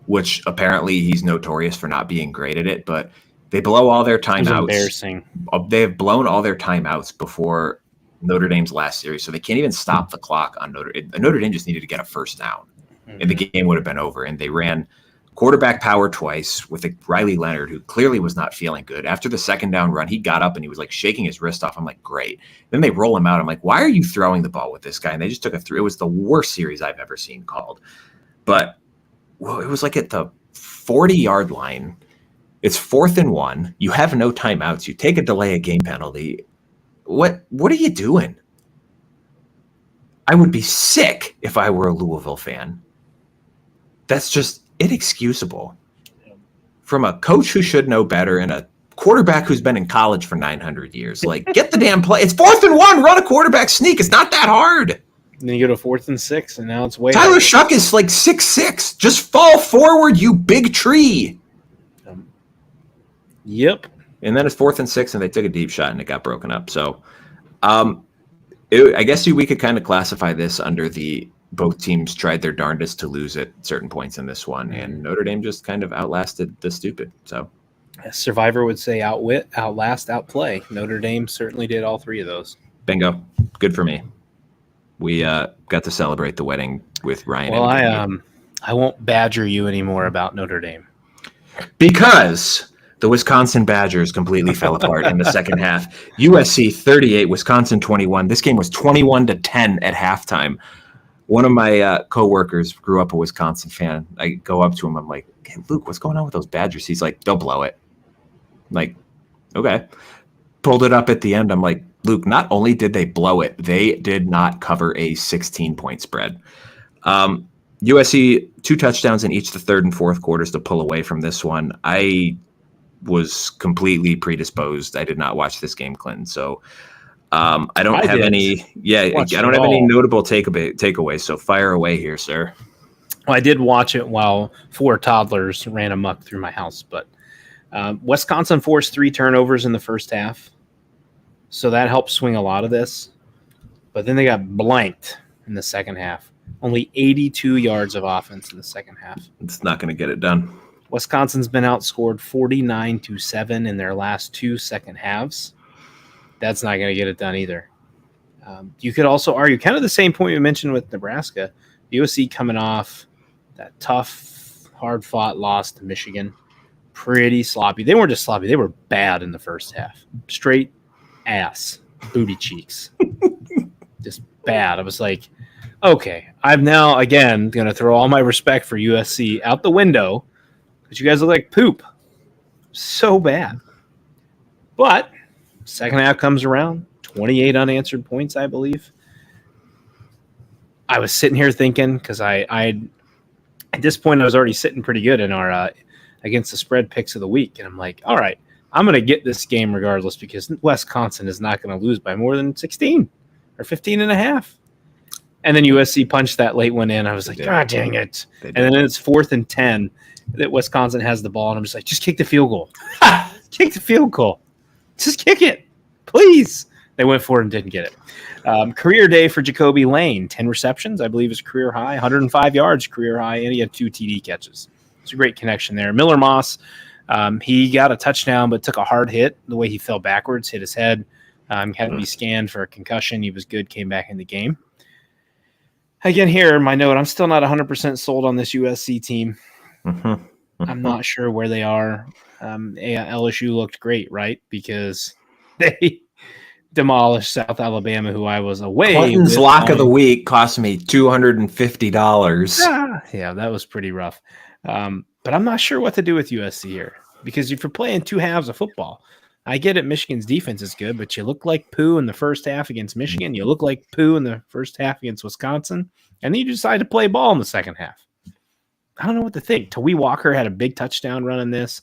which apparently he's notorious for not being great at it, but they blow all their timeouts. Embarrassing. They have blown all their timeouts before Notre Dame's last series, so they can't even stop the clock on Notre Dame. Notre Dame just needed to get a first down, and the game would have been over. And they ran quarterback power twice with Riley Leonard, who clearly was not feeling good. After the second down run, he got up and he was shaking his wrist off. I'm like, great. Then they roll him out. I'm like, why are you throwing the ball with this guy? And they just took it through. It was the worst series I've ever seen called. But it was at the 40-yard line. It's 4th and 1. You have no timeouts. You take a delay of game penalty. What are you doing? I would be sick if I were a Louisville fan. That's just inexcusable. From a coach who should know better and a quarterback who's been in college for 900 years. Like, get the damn play. It's 4th and 1. Run a quarterback sneak. It's not that hard. And then you go to 4th and 6, and now it's way Tyler Shuck is like 6'6". Just fall forward, you big tree. Yep. And then it's 4th and 6, and they took a deep shot, and it got broken up. So I guess we could kind of classify this under the both teams tried their darndest to lose at certain points in this one, and Notre Dame just kind of outlasted the stupid. So Survivor would say outwit, outlast, outplay. Notre Dame certainly did all three of those. Bingo. Good for me. We got to celebrate the wedding with Ryan. Well, I won't badger you anymore about Notre Dame. Because the Wisconsin Badgers completely fell apart in the second half. USC 38, Wisconsin 21. This game was 21-10 at halftime. One of my coworkers grew up a Wisconsin fan. I go up to him. I'm like, hey, Luke, what's going on with those Badgers? He's like, they'll blow it. I'm like, okay. Pulled it up at the end. I'm like, Luke, not only did they blow it, they did not cover a 16-point spread. USC, 2 touchdowns in each the third and fourth quarters to pull away from this one. I was completely predisposed. I did not watch this game, Clinton. So I don't have any notable takeaways. So fire away here, sir. Well, I did watch it while 4 toddlers ran amok through my house, but Wisconsin forced 3 turnovers in the first half. So that helped swing a lot of this. But then they got blanked in the second half. Only 82 yards of offense in the second half. It's not going to get it done. Wisconsin's been outscored 49-7 in their last 2 second halves. That's not going to get it done either. You could also argue kind of the same point you mentioned with Nebraska. USC coming off that tough, hard-fought loss to Michigan. Pretty sloppy. They weren't just sloppy. They were bad in the first half. Straight ass. Booty cheeks. Just bad. I was like, okay, I'm now, again, going to throw all my respect for USC out the window because you guys look like poop. So bad. But second half comes around, 28 unanswered points, I believe. I was sitting here thinking, because I at this point, I was already sitting pretty good in our against the spread picks of the week. And I'm like, all right, I'm going to get this game regardless because Wisconsin is not going to lose by more than 16 or 15 and a half. And then USC punched that late one in. I was like, God dang it. And then it's 4th and 10 that Wisconsin has the ball. And I'm just like, just kick the field goal. Kick the field goal. Just kick it. Please. They went for it and didn't get it. Career day for Jacoby Lane. 10 receptions, I believe, is career high. 105 yards, career high. And he had 2 TD catches. It's a great connection there. Miller Moss, he got a touchdown but took a hard hit. The way he fell backwards, hit his head. Had to be scanned for a concussion. He was good, came back in the game. Again, here, my note, I'm still not 100% sold on this USC team. I'm not sure where they are. LSU looked great, right? Because they demolished South Alabama, who I was away. Clinton's lock of the week cost me $250. Yeah, that was pretty rough. But I'm not sure what to do with USC here. Because if you're playing 2 halves of football, I get it, Michigan's defense is good, but you look like poo in the first half against Michigan. You look like poo in the first half against Wisconsin. And then you decide to play ball in the second half. I don't know what to think. Tawee Walker had a big touchdown run in this.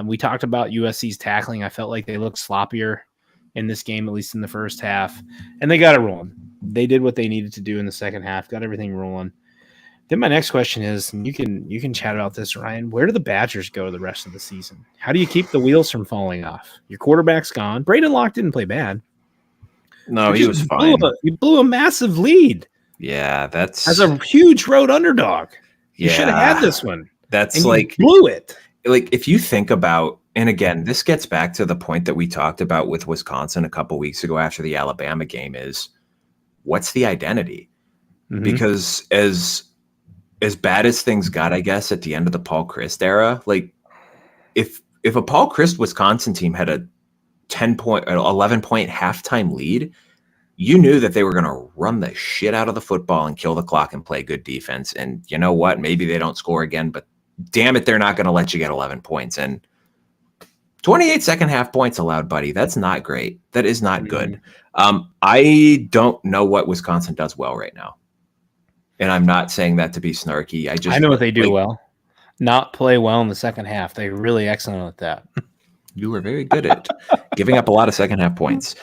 We talked about USC's tackling. I felt like they looked sloppier in this game, at least in the first half. And they got it rolling. They did what they needed to do in the second half, got everything rolling. Then my next question is, and you can chat about this, Ryan. Where do the Badgers go the rest of the season? How do you keep the wheels from falling off? Your quarterback's gone. Braden Locke didn't play bad. No, he was fine. You blew a massive lead. Yeah, that's as a huge road underdog. You should have had this one. That's like blew it. Like if you think about, and again, this gets back to the point that we talked about with Wisconsin a couple weeks ago after the Alabama game is what's the identity? Mm-hmm. Because as bad as things got, I guess, at the end of the Paul Chryst era, like if a Paul Chryst Wisconsin team had a 11-point halftime lead, you knew that they were going to run the shit out of the football and kill the clock and play good defense. And you know what? Maybe they don't score again, but damn it, they're not going to let you get 11 points. And 28 second half points allowed, buddy. That's not great. That is not good. I don't know what Wisconsin does well right now. And I'm not saying that to be snarky. I know what they do well. Not play well in the second half. They're really excellent at that. You were very good at giving up a lot of second half points.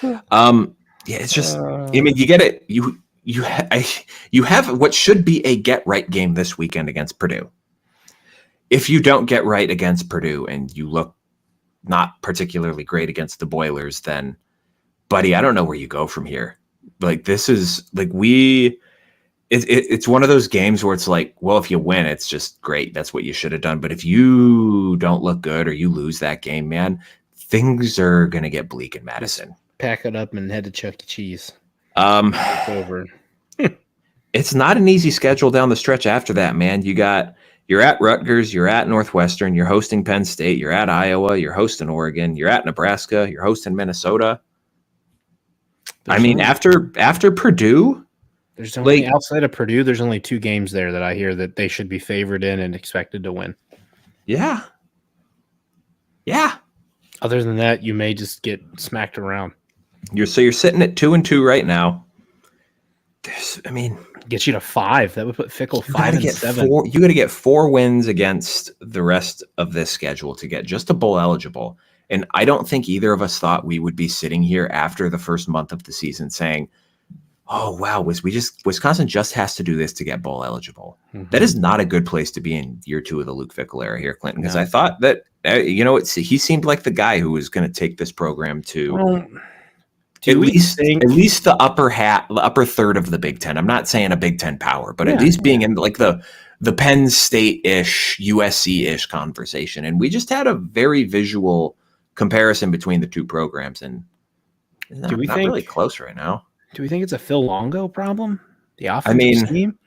It's just, I mean, you get it. You have what should be a get right game this weekend against Purdue. If you don't get right against Purdue and you look not particularly great against the Boilers, then, buddy, I don't know where you go from here. Like, this is like it's one of those games where it's like, well, if you win, it's just great. That's what you should have done. But if you don't look good or you lose that game, man, things are going to get bleak in Madison. Just pack it up and head to Chuck E. Cheese. It's over. It's not an easy schedule down the stretch after that, man. You're at Rutgers, you're at Northwestern, you're hosting Penn State, you're at Iowa, you're hosting Oregon, you're at Nebraska, you're hosting Minnesota. After Purdue, there's only outside of Purdue, there's only 2 games there that I hear that they should be favored in and expected to win. Yeah. Other than that, you may just get smacked around. You're sitting at 2-2 right now. Get you to 5. That would put Fickle 5-7. You got to get 4 wins against the rest of this schedule to get just a bowl eligible. And I don't think either of us thought we would be sitting here after the first month of the season saying, "Oh wow, Wisconsin just has to do this to get bowl eligible." Mm-hmm. That is not a good place to be in year 2 of the Luke Fickle era here, Clinton. Because I thought that he seemed like the guy who was going to take this program to. At least the upper third of the Big Ten. I'm not saying a Big Ten power, but at least being in like the Penn State-ish, USC-ish conversation. And we just had a very visual comparison between the 2 programs, and not really close right now. Do we think it's a Phil Longo problem? The offensive scheme?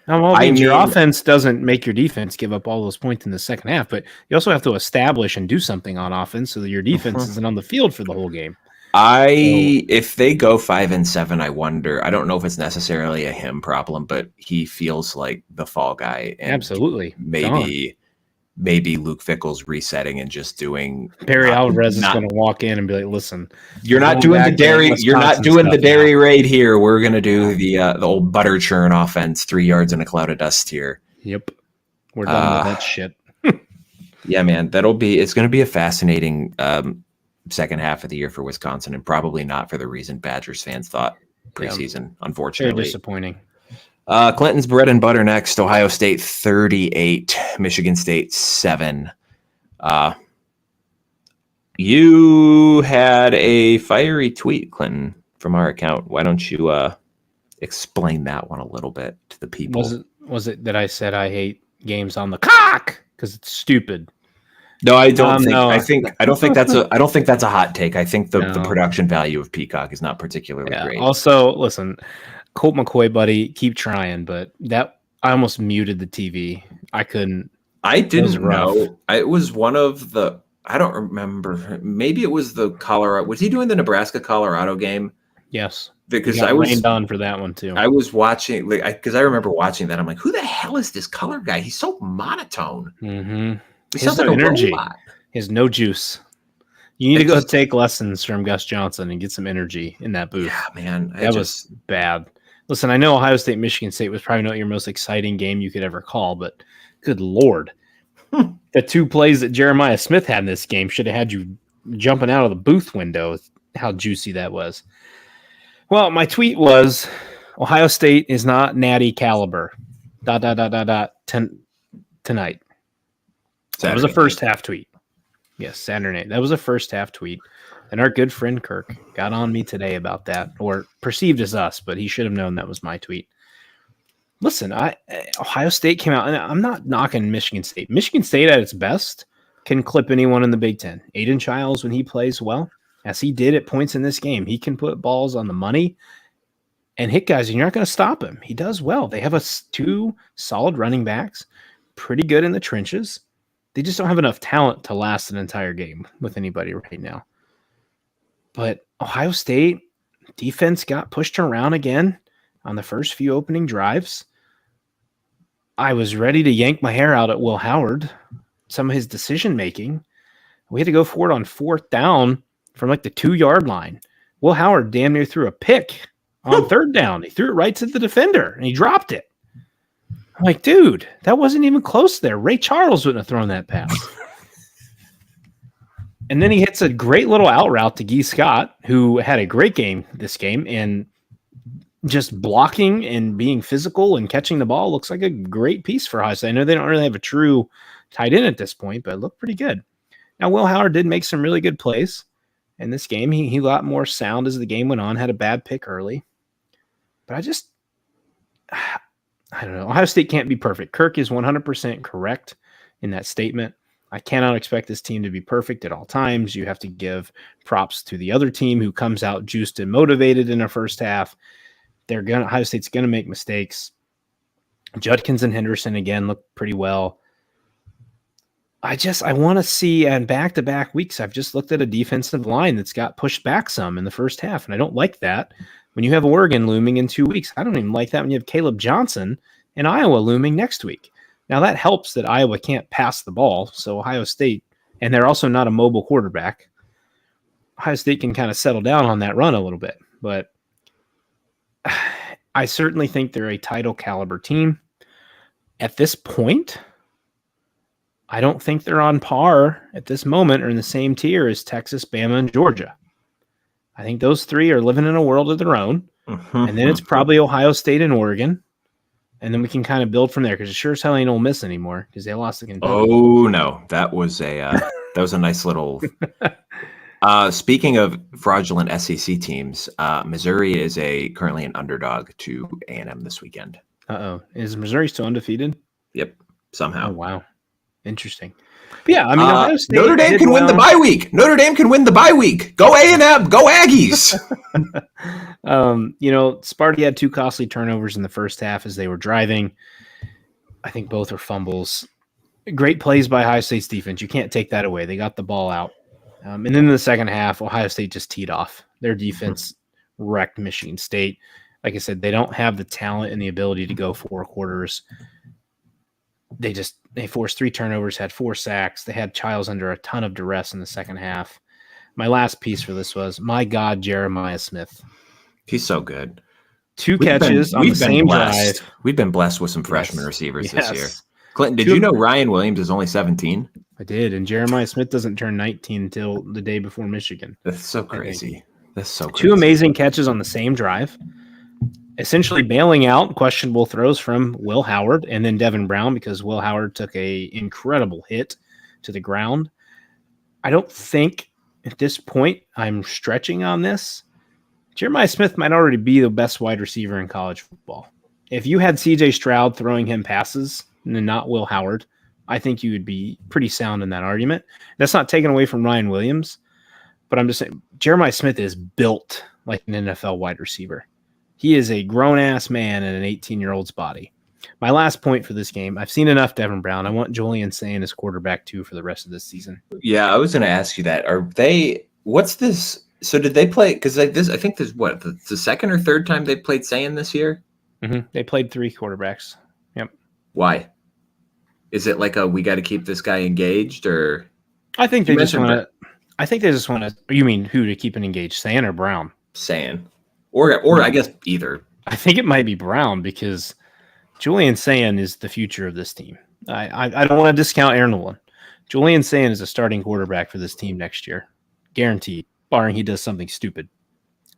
Your offense doesn't make your defense give up all those points in the second half, but you also have to establish and do something on offense so that your defense isn't on the field for the whole game. If they go 5-7, I wonder. I don't know if it's necessarily a him problem, but he feels like the fall guy. And absolutely, maybe Luke Fickle's resetting and just doing. Barry Alvarez is going to walk in and be like, "Listen, you're not doing the dairy. You're not doing the dairy raid here. We're going to do the old butter churn offense, 3 yards in a cloud of dust here." Yep, we're done with that shit. Yeah, man, it's going to be a fascinating. Second half of the year for Wisconsin, and probably not for the reason Badgers fans thought preseason, unfortunately. Very disappointing. Clinton's bread and butter next. Ohio State 38, Michigan State 7. You had a fiery tweet, Clinton, from our account. Why don't you explain that one a little bit to the people? Was it that I said I hate games on the cock because it's stupid? No, I don't think. I don't think that's a hot take. I think the production value of Peacock is not particularly great. Also, listen, Colt McCoy, buddy, keep trying, but that I almost muted the TV. I couldn't. I didn't know. It was one of the. I don't remember. Maybe it was the Colorado. Was he doing the Nebraska Colorado game? Yes, because I was rained on for that one too. I was watching because I remember watching that. I'm like, who the hell is this color guy? He's so monotone. Mm-hmm. He sounds like energy. Robot. He has no juice. You need to go take lessons from Gus Johnson and get some energy in that booth. Yeah, man. That was bad. Listen, I know Ohio State, Michigan State was probably not your most exciting game you could ever call, but good Lord. The 2 plays that Jeremiah Smith had in this game should have had you jumping out of the booth window. How juicy that was. Well, my tweet was, Ohio State is not natty caliber. ... Tonight. That was a first half tweet. Yes, Saturday night. That was a first half tweet. And our good friend Kirk got on me today about that, or perceived as us, but he should have known that was my tweet. Listen, Ohio State came out, and I'm not knocking Michigan State. Michigan State at its best can clip anyone in the Big Ten. Aiden Childs, when he plays well, as he did at points in this game, he can put balls on the money and hit guys, and you're not going to stop him. He does well. They have 2 solid running backs, pretty good in the trenches. They just don't have enough talent to last an entire game with anybody right now. But Ohio State defense got pushed around again on the first few opening drives. I was ready to yank my hair out at Will Howard, some of his decision-making. We had to go for it on 4th down from like the 2-yard line. Will Howard damn near threw a pick on 3rd down. He threw it right to the defender, and he dropped it. I'm like, dude, that wasn't even close there. Ray Charles wouldn't have thrown that pass. And then he hits a great little out route to Guy Scott, who had a great game this game, and just blocking and being physical and catching the ball looks like a great piece for Huskie. I know they don't really have a true tight end at this point, but it looked pretty good. Now, Will Howard did make some really good plays in this game. He got more sound as the game went on, had a bad pick early. But I don't know. Ohio State can't be perfect. Kirk is 100% correct in that statement. I cannot expect this team to be perfect at all times. You have to give props to the other team who comes out juiced and motivated in the first half. Ohio State's going to make mistakes. Judkins and Henderson, again, look pretty well. I want to see, and back-to-back weeks, I've just looked at a defensive line that's got pushed back some in the first half, and I don't like that. When you have Oregon looming in 2 weeks, I don't even like that when you have Caleb Johnson and Iowa looming next week. Now, that helps that Iowa can't pass the ball, so Ohio State, and they're also not a mobile quarterback, Ohio State can kind of settle down on that run a little bit. But I certainly think they're a title caliber team. At this point, I don't think they're on par at this moment or in the same tier as Texas, Bama, and Georgia. I think those three are living in a world of their own. And then it's probably Ohio State and Oregon. And then we can kind of build from there because it sure as hell ain't Ole Miss anymore because they lost to Kentucky. Oh, no. That was a nice little speaking of fraudulent SEC teams, Missouri is currently an underdog to A&M this weekend. Uh-oh. Is Missouri still undefeated? Yep, somehow. Oh, wow. Interesting. But yeah, I mean, Ohio State Notre Dame can win the bye week. Notre Dame can win the bye week. Go A&M. Go Aggies. Sparty had 2 costly turnovers in the first half as they were driving. I think both are fumbles. Great plays by Ohio State's defense. You can't take that away. They got the ball out. And then in the second half, Ohio State just teed off. Their defense wrecked Michigan State. Like I said, they don't have the talent and the ability to go 4 quarters. They forced 3 turnovers, had 4 sacks. They had Childs under a ton of duress in the second half. My last piece for this was, my God, Jeremiah Smith. He's so good. 2 catches on the same drive. We've been blessed with some freshman receivers this year. Clinton, did you know Ryan Williams is only 17? I did, and Jeremiah Smith doesn't turn 19 until the day before Michigan. That's so crazy. That's so crazy. 2 amazing catches on the same drive. Essentially bailing out questionable throws from Will Howard and then Devin Brown because Will Howard took a incredible hit to the ground. I don't think at this point I'm stretching on this. Jeremiah Smith might already be the best wide receiver in college football. If you had C.J. Stroud throwing him passes and not Will Howard, I think you would be pretty sound in that argument. That's not taken away from Ryan Williams, but I'm just saying Jeremiah Smith is built like an NFL wide receiver. He is a grown-ass man in an 18-year-old's body. My last point for this game, I've seen enough Devin Brown. I want Julian Sayin as quarterback, too, for the rest of this season. Yeah, I was going to ask you that. What's this? So did they play? Because I think this the second or third time they played Sayin this year? Mm-hmm. They played 3 quarterbacks. Yep. Why? Is it like we got to keep this guy engaged, or? I think they just want to. You mean who to keep it engaged, Sayin or Brown? Sayin. Or I guess either. I think it might be Brown because Julian Sayin is the future of this team. I don't want to discount Aaron Nolan. Julian Sayin is a starting quarterback for this team next year. Guaranteed, barring he does something stupid.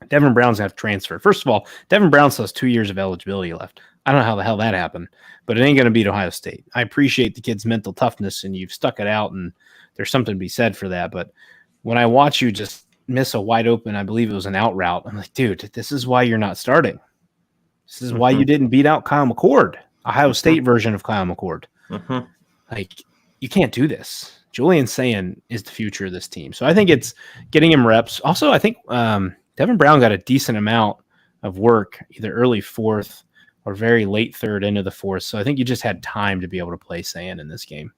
Devin Brown's going to have to transfer. First of all, Devin Brown still has 2 years of eligibility left. I don't know how the hell that happened, but it ain't going to beat Ohio State. I appreciate the kid's mental toughness, and you've stuck it out, and there's something to be said for that. But when I watch you just miss a wide open, I believe it was an out route, I'm like, dude, this is why you're not starting. This is why you didn't beat out Kyle McCord, Ohio State version of Kyle McCord. Like, you can't do this. Julian Sayin is the future of this team. So I think it's getting him reps. Also, I think Devin Brown got a decent amount of work, either early 4th or very late 3rd into the 4th. So I think you just had time to be able to play Sayin in this game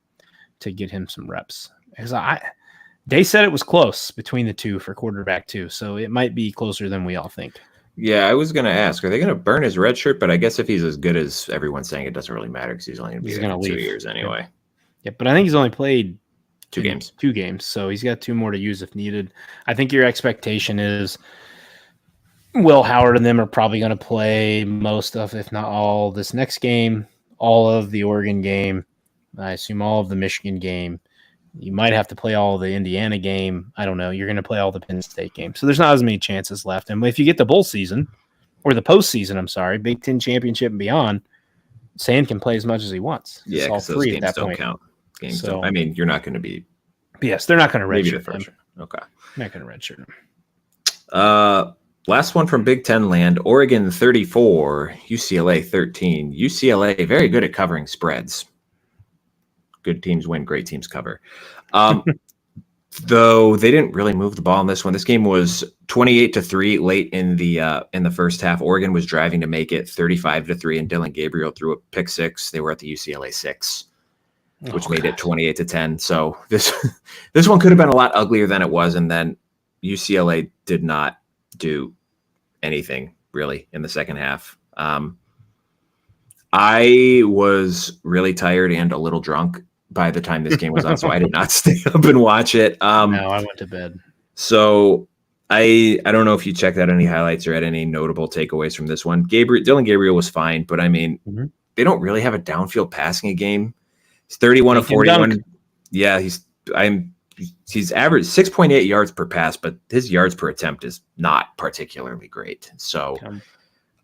to get him some reps. Because they said it was close between the 2 for quarterback 2, so it might be closer than we all think. Yeah, I was going to ask, are they going to burn his red shirt? But I guess if he's as good as everyone's saying, it doesn't really matter because he's only going to be there for 2 years anyway. Yeah, but I think he's only played 2 games. 2 games, so he's got 2 more to use if needed. I think your expectation is Will Howard and them are probably going to play most of, if not all, this next game, all of the Oregon game, I assume all of the Michigan game, You might have to play all the Indiana game. I don't know. You're going to play all the Penn State games. So there's not as many chances left. And if you get the bowl season, or the postseason, I'm sorry, Big Ten championship and beyond, Sand can play as much as he wants. Yeah, all because those three games at that don't point. count. Games So- don't. I mean, you're not going to be Yes, they're not going to maybe the redshirt them. first. Okay. Not going to redshirt them. Last one from Big Ten land: Oregon 34, UCLA 13. UCLA very good at covering spreads. Good teams win, great teams cover. Though they didn't really move the ball in this one. This game was 28-3 late in the first half. Oregon was driving to make it 35-3, and Dylan Gabriel threw a pick six. They were at the UCLA 6, which made it 28-10. So this one could have been a lot uglier than it was, and then UCLA did not do anything really in the second half. I was really tired and a little drunk by the time this game was on, so I did not stay up and watch it. No, I went to bed. So I don't know if you checked out any highlights or had any notable takeaways from this one. Dylan Gabriel was fine, but I mean, they don't really have a downfield passing game. He's 31 of 41. Yeah, he's average 6.8 yards per pass, but his yards per attempt is not particularly great. So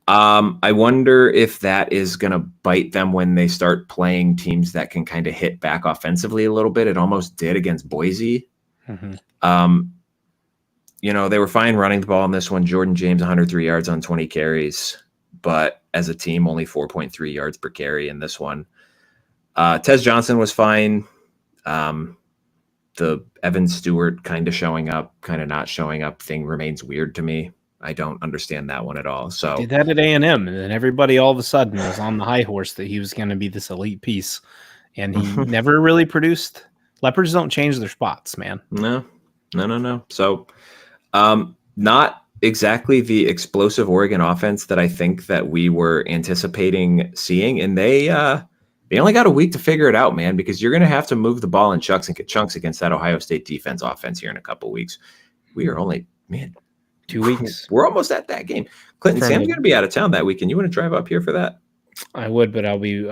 I wonder if that is going to bite them when they start playing teams that can kind of hit back offensively a little bit. It almost did against Boise. You know, they were fine running the ball in this one. Jordan James, 103 yards on 20 carries, but as a team, only 4.3 yards per carry in this one. Tez Johnson was fine. The Evan Stewart kind of showing up, kind of not showing up thing remains weird to me. I don't understand that one at all. So did that at A&M, and then everybody all of a sudden was on the high horse that he was going to be this elite piece, and he never really produced. Leopards don't change their spots, man. No. So not exactly the explosive Oregon offense that I think that we were anticipating seeing, and they only got a week to figure it out, man, because you're going to have to move the ball in chunks against that Ohio State defense offense here in a couple of weeks. We are only, 2 weeks. We're almost at that game. Clinton, Sam's going to be out of town that weekend. You want to drive up here for that? I would, but I'll be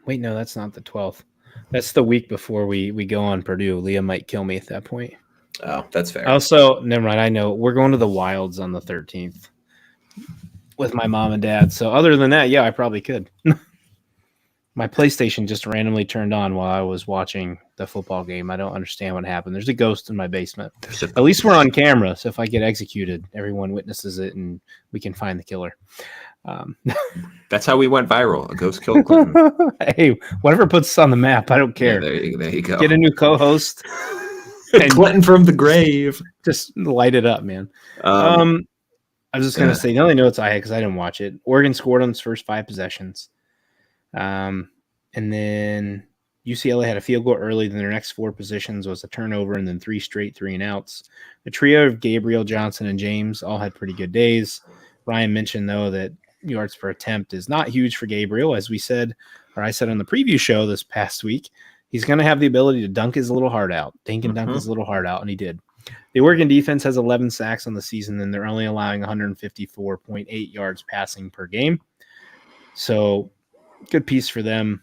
wait, no, that's not the 12th. That's the week before we go on Purdue. Leah might kill me at that point. Oh, that's fair. Also, never mind. I know we're going to the Wilds on the 13th with my mom and dad. So other than that, yeah, I probably could. My PlayStation just randomly turned on while I was watching the football game. I don't understand what happened. There's a ghost in my basement. At least we're on camera, so if I get executed, everyone witnesses it and we can find the killer. That's how we went viral. A ghost killed Clinton. Hey, whatever puts us on the map, I don't care. Yeah, there you go. Get a new co-host. And Clinton from the grave. Just light it up, man. I was just going to say, the only notes I had, because I didn't watch it, Oregon scored on its first 5 possessions. And then UCLA had a field goal early. Then their next 4 positions was a turnover and then 3 straight 3-and-outs. The trio of Gabriel, Johnson, and James all had pretty good days. Ryan mentioned, though, that yards per attempt is not huge for Gabriel. As we said, or I said on the preview show this past week, he's going to have the ability to dunk his little heart out. Dunk his little heart out, and he did. The Oregon defense has 11 sacks on the season, and they're only allowing 154.8 yards passing per game. So good piece for them.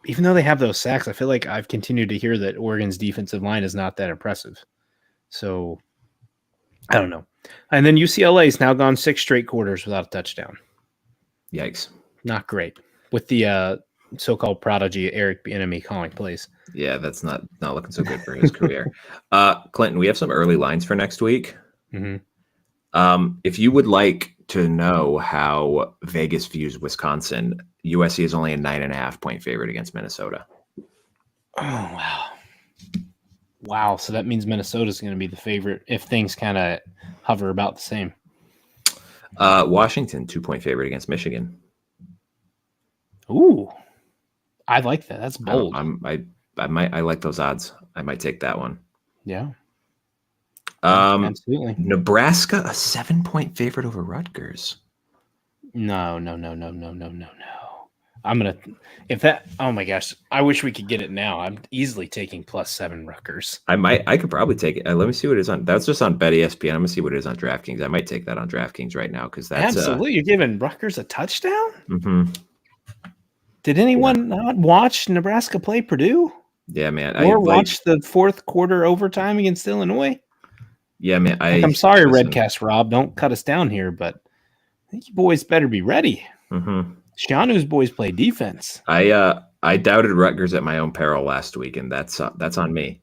Even though they have those sacks, I feel like I've continued to hear that Oregon's defensive line is not that impressive. So I don't know. And then UCLA has now gone 6 straight quarters without a touchdown. Yikes. Not great. With the so-called prodigy Eric Bieniemy calling plays. Yeah, that's not looking so good for his career. Clinton, we have some early lines for next week. If you would like to know how Vegas views Wisconsin, USC is only a 9.5-point favorite against Minnesota. Oh, wow. Wow. So that means Minnesota's going to be the favorite if things kind of hover about the same. Washington, 2-point favorite against Michigan. Ooh. I like that. That's bold. I like those odds. I might take that one. Yeah. Absolutely. Nebraska, a 7-point favorite over Rutgers. No. I'm going to, if that, oh my gosh, I wish we could get it now. I'm easily taking +7 Rutgers. I could probably take it. Let me see what it is on. That's just on Bet ESPN. I'm going to see what it is on DraftKings. I might take that on DraftKings right now because that's. Absolutely. You're giving Rutgers a touchdown? Mm-hmm. Did anyone not watch Nebraska play Purdue? Yeah, man. Or watch the fourth quarter overtime against Illinois. Yeah, man. I'm sorry, Redcast Rob. Don't cut us down here, but I think you boys better be ready. Mm-hmm. Shianu's boys play defense. I doubted Rutgers at my own peril last week, and that's on me.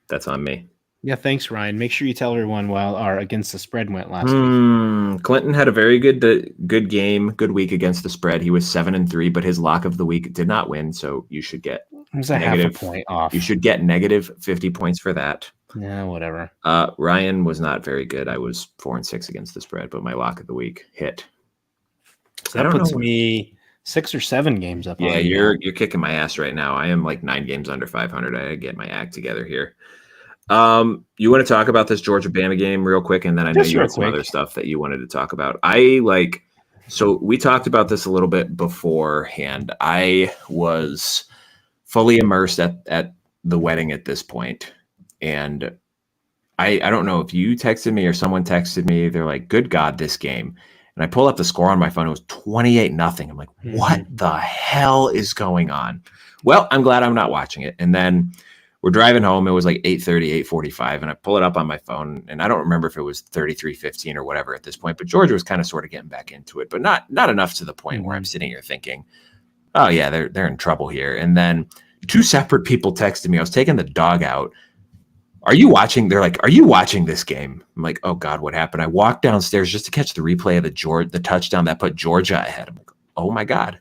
That's on me. Yeah, thanks, Ryan. Make sure you tell everyone our against the spread went last week. Clinton had a very good game, good week against the spread. He was 7-3, but his lock of the week did not win, so you should get half a point off. You should get negative 50 points for that. Yeah, whatever. Ryan was not very good. I was 4-6 against the spread, but my lock of the week hit. So that puts me 6 or 7 games up. Yeah, you're kicking my ass right now. I am like 9 games under 500. I get my act together here. You want to talk about this Georgia-Bama game real quick, and then I know you had some other stuff that you wanted to talk about. So we talked about this a little bit beforehand. I was fully immersed at the wedding at this point, and I don't know if you texted me or someone texted me. They're like, "Good God, this game!" And I pull up the score on my phone. It was 28-0. I'm like, "What the hell is going on?" Well, I'm glad I'm not watching it. And then we're driving home. It was like 8:30, 8:45, and I pull it up on my phone, and I don't remember if it was 33-15 or whatever at this point, but Georgia was kind of sort of getting back into it, but not enough to the point where I'm sitting here thinking, oh yeah, they're in trouble here. And then 2 separate people texted me. I was taking the dog out. Are you watching? They're like, are you watching this game? I'm like, oh God, what happened? I walked downstairs just to catch the replay of the touchdown that put Georgia ahead. I'm like, oh my God,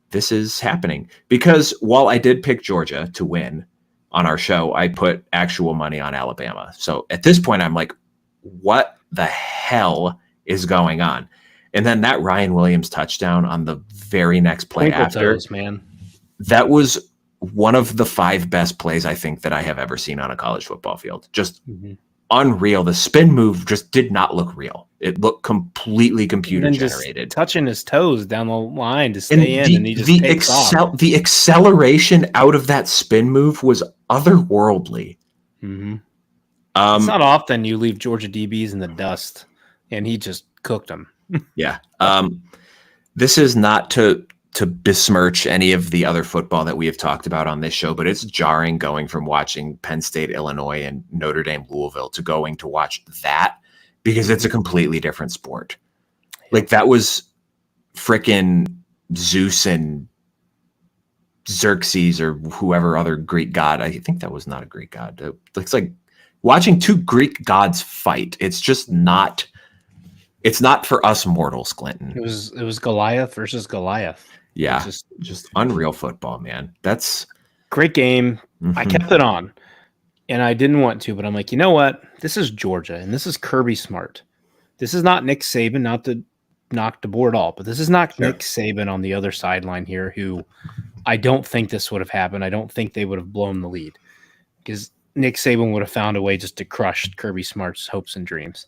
this is happening. Because while I did pick Georgia to win on our show, I put actual money on Alabama. So at this point, I'm like, what the hell is going on? And then that Ryan Williams touchdown on the very next play after, man. That was one of the 5 best plays I think that I have ever seen on a college football field. Just unreal. The spin move just did not look real. It looked completely computer generated. Touching his toes down the line to stay and he just takes off. The acceleration out of that spin move was otherworldly. It's not often you leave Georgia DBs in the dust, and he just cooked them. Yeah. This is not to besmirch any of the other football that we have talked about on this show, but it's jarring going from watching Penn State, Illinois, and Notre Dame, Louisville to going to watch that, because it's a completely different sport. Like, that was frickin' Zeus and Xerxes or whoever other Greek god. I think that was not a Greek god. It's like watching 2 Greek gods fight. It's just not. It's not for us mortals, Clinton. It was Goliath versus Goliath. Yeah, just unreal football, man. That's great game. I kept it on, and I didn't want to, but I'm like, you know what? This is Georgia, and this is Kirby Smart. This is not Nick Saban, not to knock the board all, but this is not Nick Saban on the other sideline here, who I don't think this would have happened. I don't think they would have blown the lead, because Nick Saban would have found a way just to crush Kirby Smart's hopes and dreams.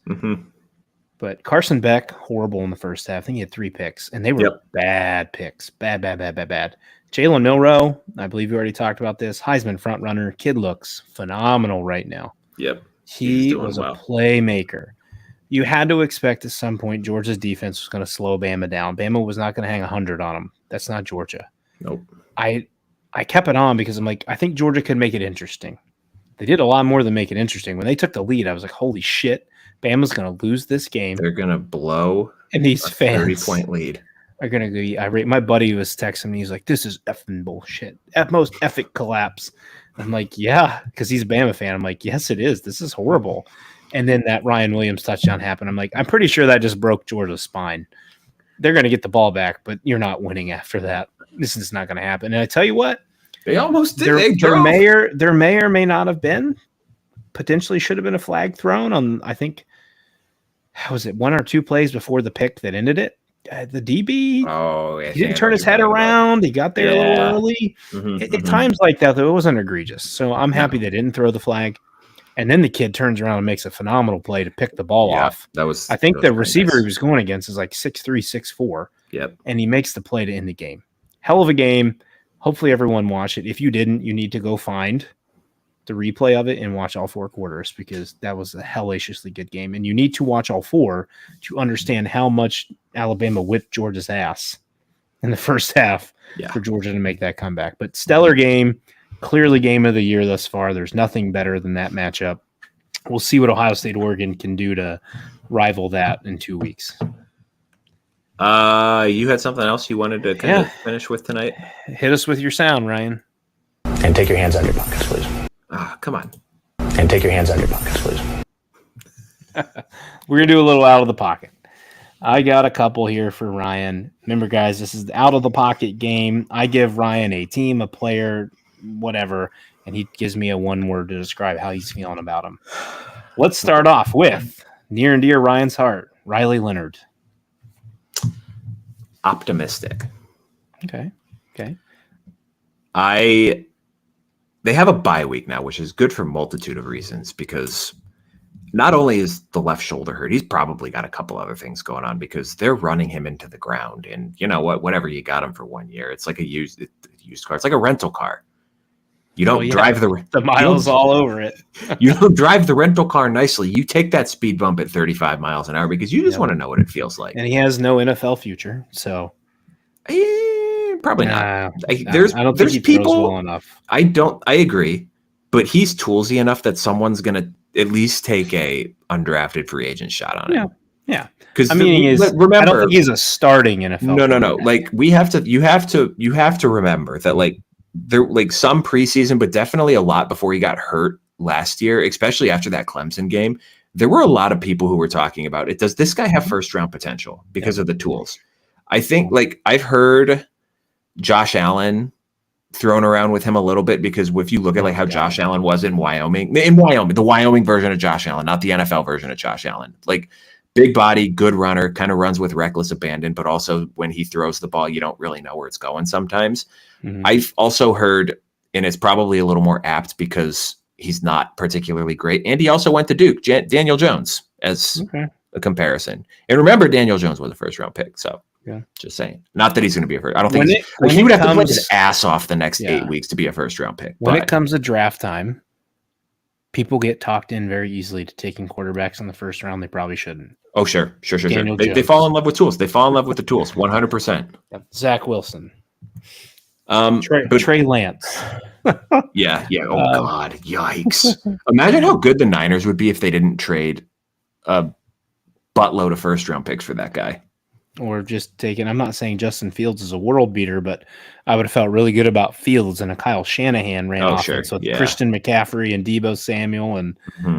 But Carson Beck, horrible in the first half. I think he had 3 picks, and they were bad picks. Bad. Jalen Milroe, I believe you already talked about this. Heisman front runner. Kid looks phenomenal right now. Yep. He was a playmaker. You had to expect at some point Georgia's defense was going to slow Bama down. Bama was not going to hang 100 on them. That's not Georgia. Nope. I kept it on because I'm like, I think Georgia could make it interesting. They did a lot more than make it interesting. When they took the lead, I was like, holy shit. Bama's going to lose this game. They're going to blow and these fans 30-point lead. Are going to be irate. My buddy was texting me. He's like, this is effing bullshit. At most epic collapse. I'm like, yeah, because he's a Bama fan. I'm like, yes, it is. This is horrible. And then that Ryan Williams touchdown happened. I'm like, I'm pretty sure that just broke Georgia's spine. They're going to get the ball back, but you're not winning after that. This is not going to happen. And I tell you what, they almost did. There may or may not have been. Potentially should have been a flag thrown on, I think, how was it, 1 or 2 plays before the pick that ended it? The DB, he didn't turn his head around. He got there a little early. At times like that, though, it wasn't egregious. So I'm happy they didn't throw the flag. And then the kid turns around and makes a phenomenal play to pick the ball off. I think the receiver he was going against is like 6'3", 6'4". Yep. And he makes the play to end the game. Hell of a game. Hopefully everyone watched it. If you didn't, you need to go find the replay of it and watch all 4 quarters, because that was a hellaciously good game. And you need to watch all 4 to understand how much Alabama whipped Georgia's ass in the first half for Georgia to make that comeback. But stellar game. Clearly game of the year thus far. There's nothing better than that matchup. We'll see what Ohio State Oregon can do to rival that in 2 weeks. You had something else you wanted to kind of finish with tonight? Hit us with your sound, Ryan. And take your hands out of your pockets, please. Come on. And take your hands out of your pockets, please. We're going to do a little out of the pocket. I got a couple here for Ryan. Remember, guys, this is the out of the pocket game. I give Ryan a team, a player, whatever, and he gives me a one word to describe how he's feeling about him. Let's start off with near and dear Ryan's heart, Riley Leonard. Optimistic. Okay. They have a bye week now, which is good for a multitude of reasons, because not only is the left shoulder hurt, he's probably got a couple other things going on because they're running him into the ground. And you know what? Whatever you got him for 1 year, it's like a used car. It's like a rental car. You don't drive the miles all over it. You don't drive the rental car nicely. You take that speed bump at 35 miles an hour because you just want to know what it feels like. And he has no NFL future, so probably not. I don't think he people throws well enough. I agree, but he's toolsy enough that someone's gonna at least take a undrafted free agent shot on it. Yeah. Because remember, I don't think he's a starting NFL. No. Like you have to remember that there some preseason, but definitely a lot before he got hurt last year, especially after that Clemson game. There were a lot of people who were talking about it. Does this guy have first round potential because of the tools? I think I've heard Josh Allen thrown around with him a little bit because if you look at how Josh Allen was in Wyoming, the Wyoming version of Josh Allen, not the NFL version of Josh Allen, big body, good runner, kind of runs with reckless abandon, but also when he throws the ball, you don't really know where it's going sometimes. Mm-hmm. I've also heard, and it's probably a little more apt because he's not particularly great. And he also went to Duke, Daniel Jones as a comparison. And remember, Daniel Jones was a first round pick. So just saying, not that he's going to be a first. I don't think he would have to play his ass off the next 8 weeks to be a first round pick. When it comes to draft time, people get talked in very easily to taking quarterbacks in the first round. They probably shouldn't. Oh, sure. They fall in love with tools. They fall in love with the tools, 100%. Zach Wilson. Trey Lance. Yeah. Oh, God. Yikes. Imagine how good the Niners would be if they didn't trade a buttload of first-round picks for that guy. Or just taking, I'm not saying Justin Fields is a world beater, but I would have felt really good about Fields and a Kyle Shanahan ran offense with Christian McCaffrey and Deebo Samuel and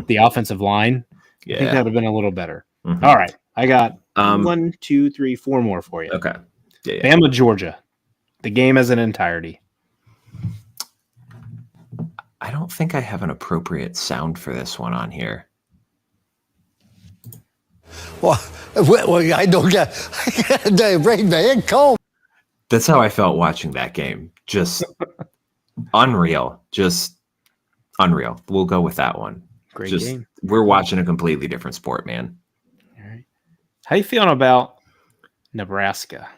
the offensive line. I think that would have been a little better. Mm-hmm. All right. I got 1, 2, 3, 4 more for you. Okay. Bama, Georgia. The game as an entirety. I don't think I have an appropriate sound for this one on here. Well, I don't get the brain man cold. That's how I felt watching that game. Just unreal. Just unreal. We'll go with that one. Great game. We're watching a completely different sport, man. All right. How you feeling about Nebraska?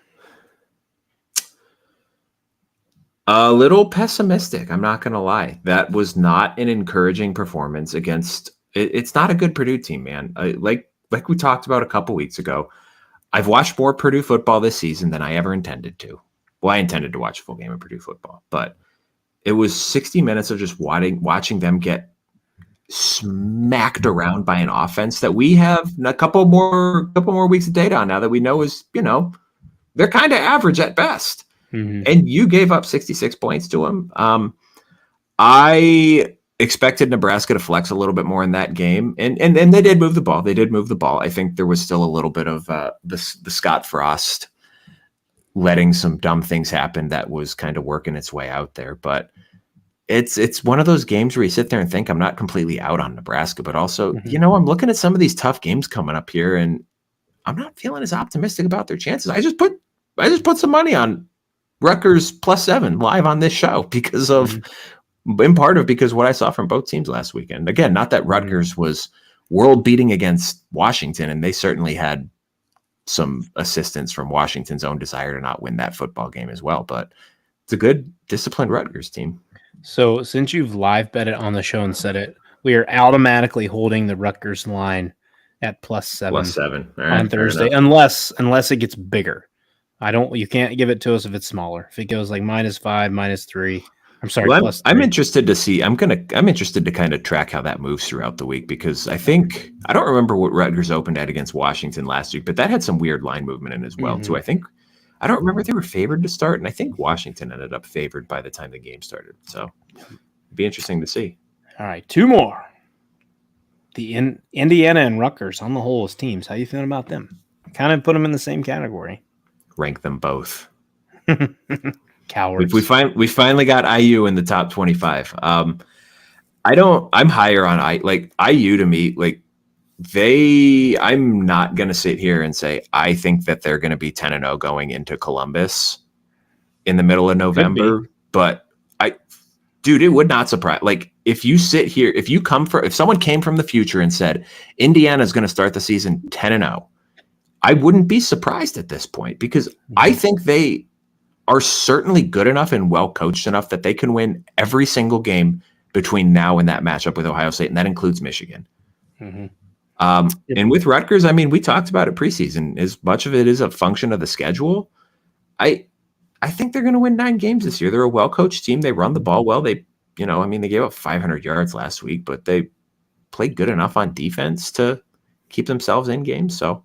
A little pessimistic. I'm not going to lie. That was not an encouraging performance against. It's not a good Purdue team, man. Like we talked about a couple weeks ago, I've watched more Purdue football this season than I ever intended to. Well, I intended to watch a full game of Purdue football, but it was 60 minutes of just watching them get smacked around by an offense that we have a couple more weeks of data on now that we know is, they're kind of average at best. Mm-hmm. And you gave up 66 points to them. I expected Nebraska to flex a little bit more in that game, and they did move the ball. I think there was still a little bit of the Scott Frost letting some dumb things happen that was kind of working its way out there. But it's one of those games where you sit there and think, I'm not completely out on Nebraska, but also, I'm looking at some of these tough games coming up here, and I'm not feeling as optimistic about their chances. I just put some money on Rutgers +7 live on this show because of. In part of because what I saw from both teams last weekend. Again, not that Rutgers was world beating against Washington, and they certainly had some assistance from Washington's own desire to not win that football game as well. But it's a good, disciplined Rutgers team. So since you've live bet it on the show and said it, we are automatically holding the Rutgers line at +7. +7 on Thursday, unless it gets bigger. You can't give it to us if it's smaller. If it goes like -5, -3. I'm sorry. Well, plus I'm 3. interested to see. I'm interested to kind of track how that moves throughout the week because I don't remember what Rutgers opened at against Washington last week, but that had some weird line movement in as well too. I don't remember if they were favored to start, and I think Washington ended up favored by the time the game started. So it'd be interesting to see. All right, 2 more. The Indiana and Rutgers on the whole as teams. How you feeling about them? Kind of put them in the same category. Rank them both. Cowards. We finally got IU in the top 25. I'm higher on IU to me. Like I'm not going to sit here and say I think that they're going to be 10-0 going into Columbus in the middle of November, but dude, it would not surprise. Like if you sit here, if someone came from the future and said Indiana is going to start the season 10-0, I wouldn't be surprised at this point because I think they are certainly good enough and well coached enough that they can win every single game between now and that matchup with Ohio State, and that includes Michigan. Mm-hmm. And with Rutgers, I mean, we talked about it preseason. As much of it is a function of the schedule, I think they're going to win 9 games this year. They're a well-coached team. They run the ball well. They gave up 500 yards last week, but they played good enough on defense to keep themselves in games. So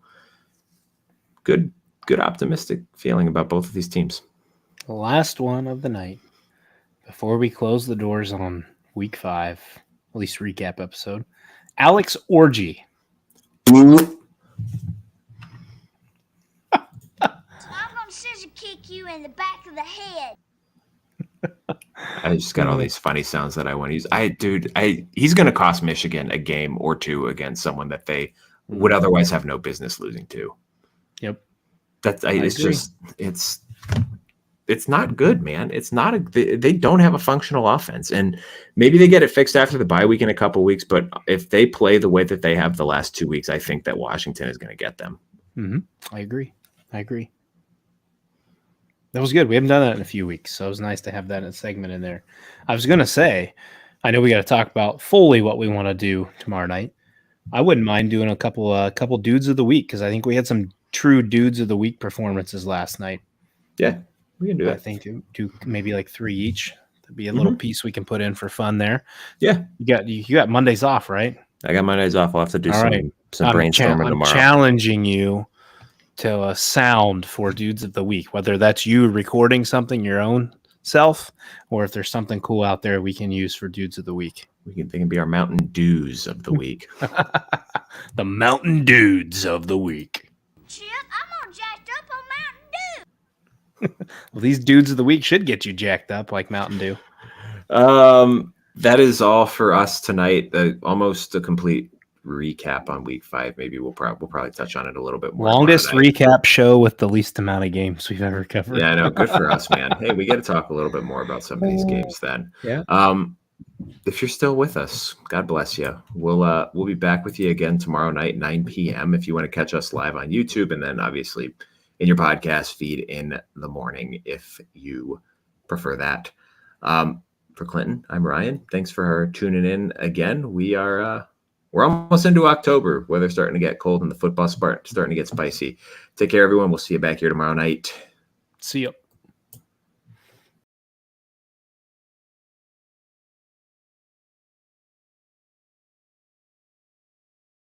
good optimistic feeling about both of these teams. The last one of the night before we close the doors on week 5, at least recap episode. Alex Orgy. I'm gonna scissor kick you in the back of the head. I just got all these funny sounds that I want to use. He's going to cost Michigan a game or 2 against someone that they would otherwise have no business losing to. Yep. It's not good, man. It's not they don't have a functional offense, and maybe they get it fixed after the bye week in a couple weeks. But if they play the way that they have the last 2 weeks, I think that Washington is going to get them. Mm-hmm. I agree. That was good. We haven't done that in a few weeks, so it was nice to have that in a segment in there. I was going to say, I know we got to talk about fully what we want to do tomorrow night. I wouldn't mind doing a couple dudes of the week because I think we had some true dudes of the week performances last night. Yeah, we can do that. I think do maybe like 3 each. That'd be a little piece we can put in for fun there. Yeah, you got Mondays off, right? I got Mondays off. I'll have to do some brainstorming tomorrow. I'm challenging you to a sound for dudes of the week, whether that's you recording something your own self, or if there's something cool out there we can use for dudes of the week. They can be our Mountain Dews of the week. The Mountain Dudes of the week. Chip, I'm all jacked up on Mountain Dew. Well, these dudes of the week should get you jacked up like Mountain Dew. That is all for us tonight. Almost a complete recap on week 5. Maybe we'll probably touch on it a little bit more. Longest recap show with the least amount of games we've ever covered. Yeah, I know. Good for us, man. Hey, we got to talk a little bit more about some of these games then. Yeah. If you're still with us, God bless you. We'll be back with you again tomorrow night, 9 p.m. if you want to catch us live on YouTube, and then obviously in your podcast feed in the morning if you prefer that. For Clinton, I'm Ryan. Thanks for tuning in again. We're almost into October. Weather's starting to get cold and the football's starting to get spicy. Take care, everyone. We'll see you back here tomorrow night. See you.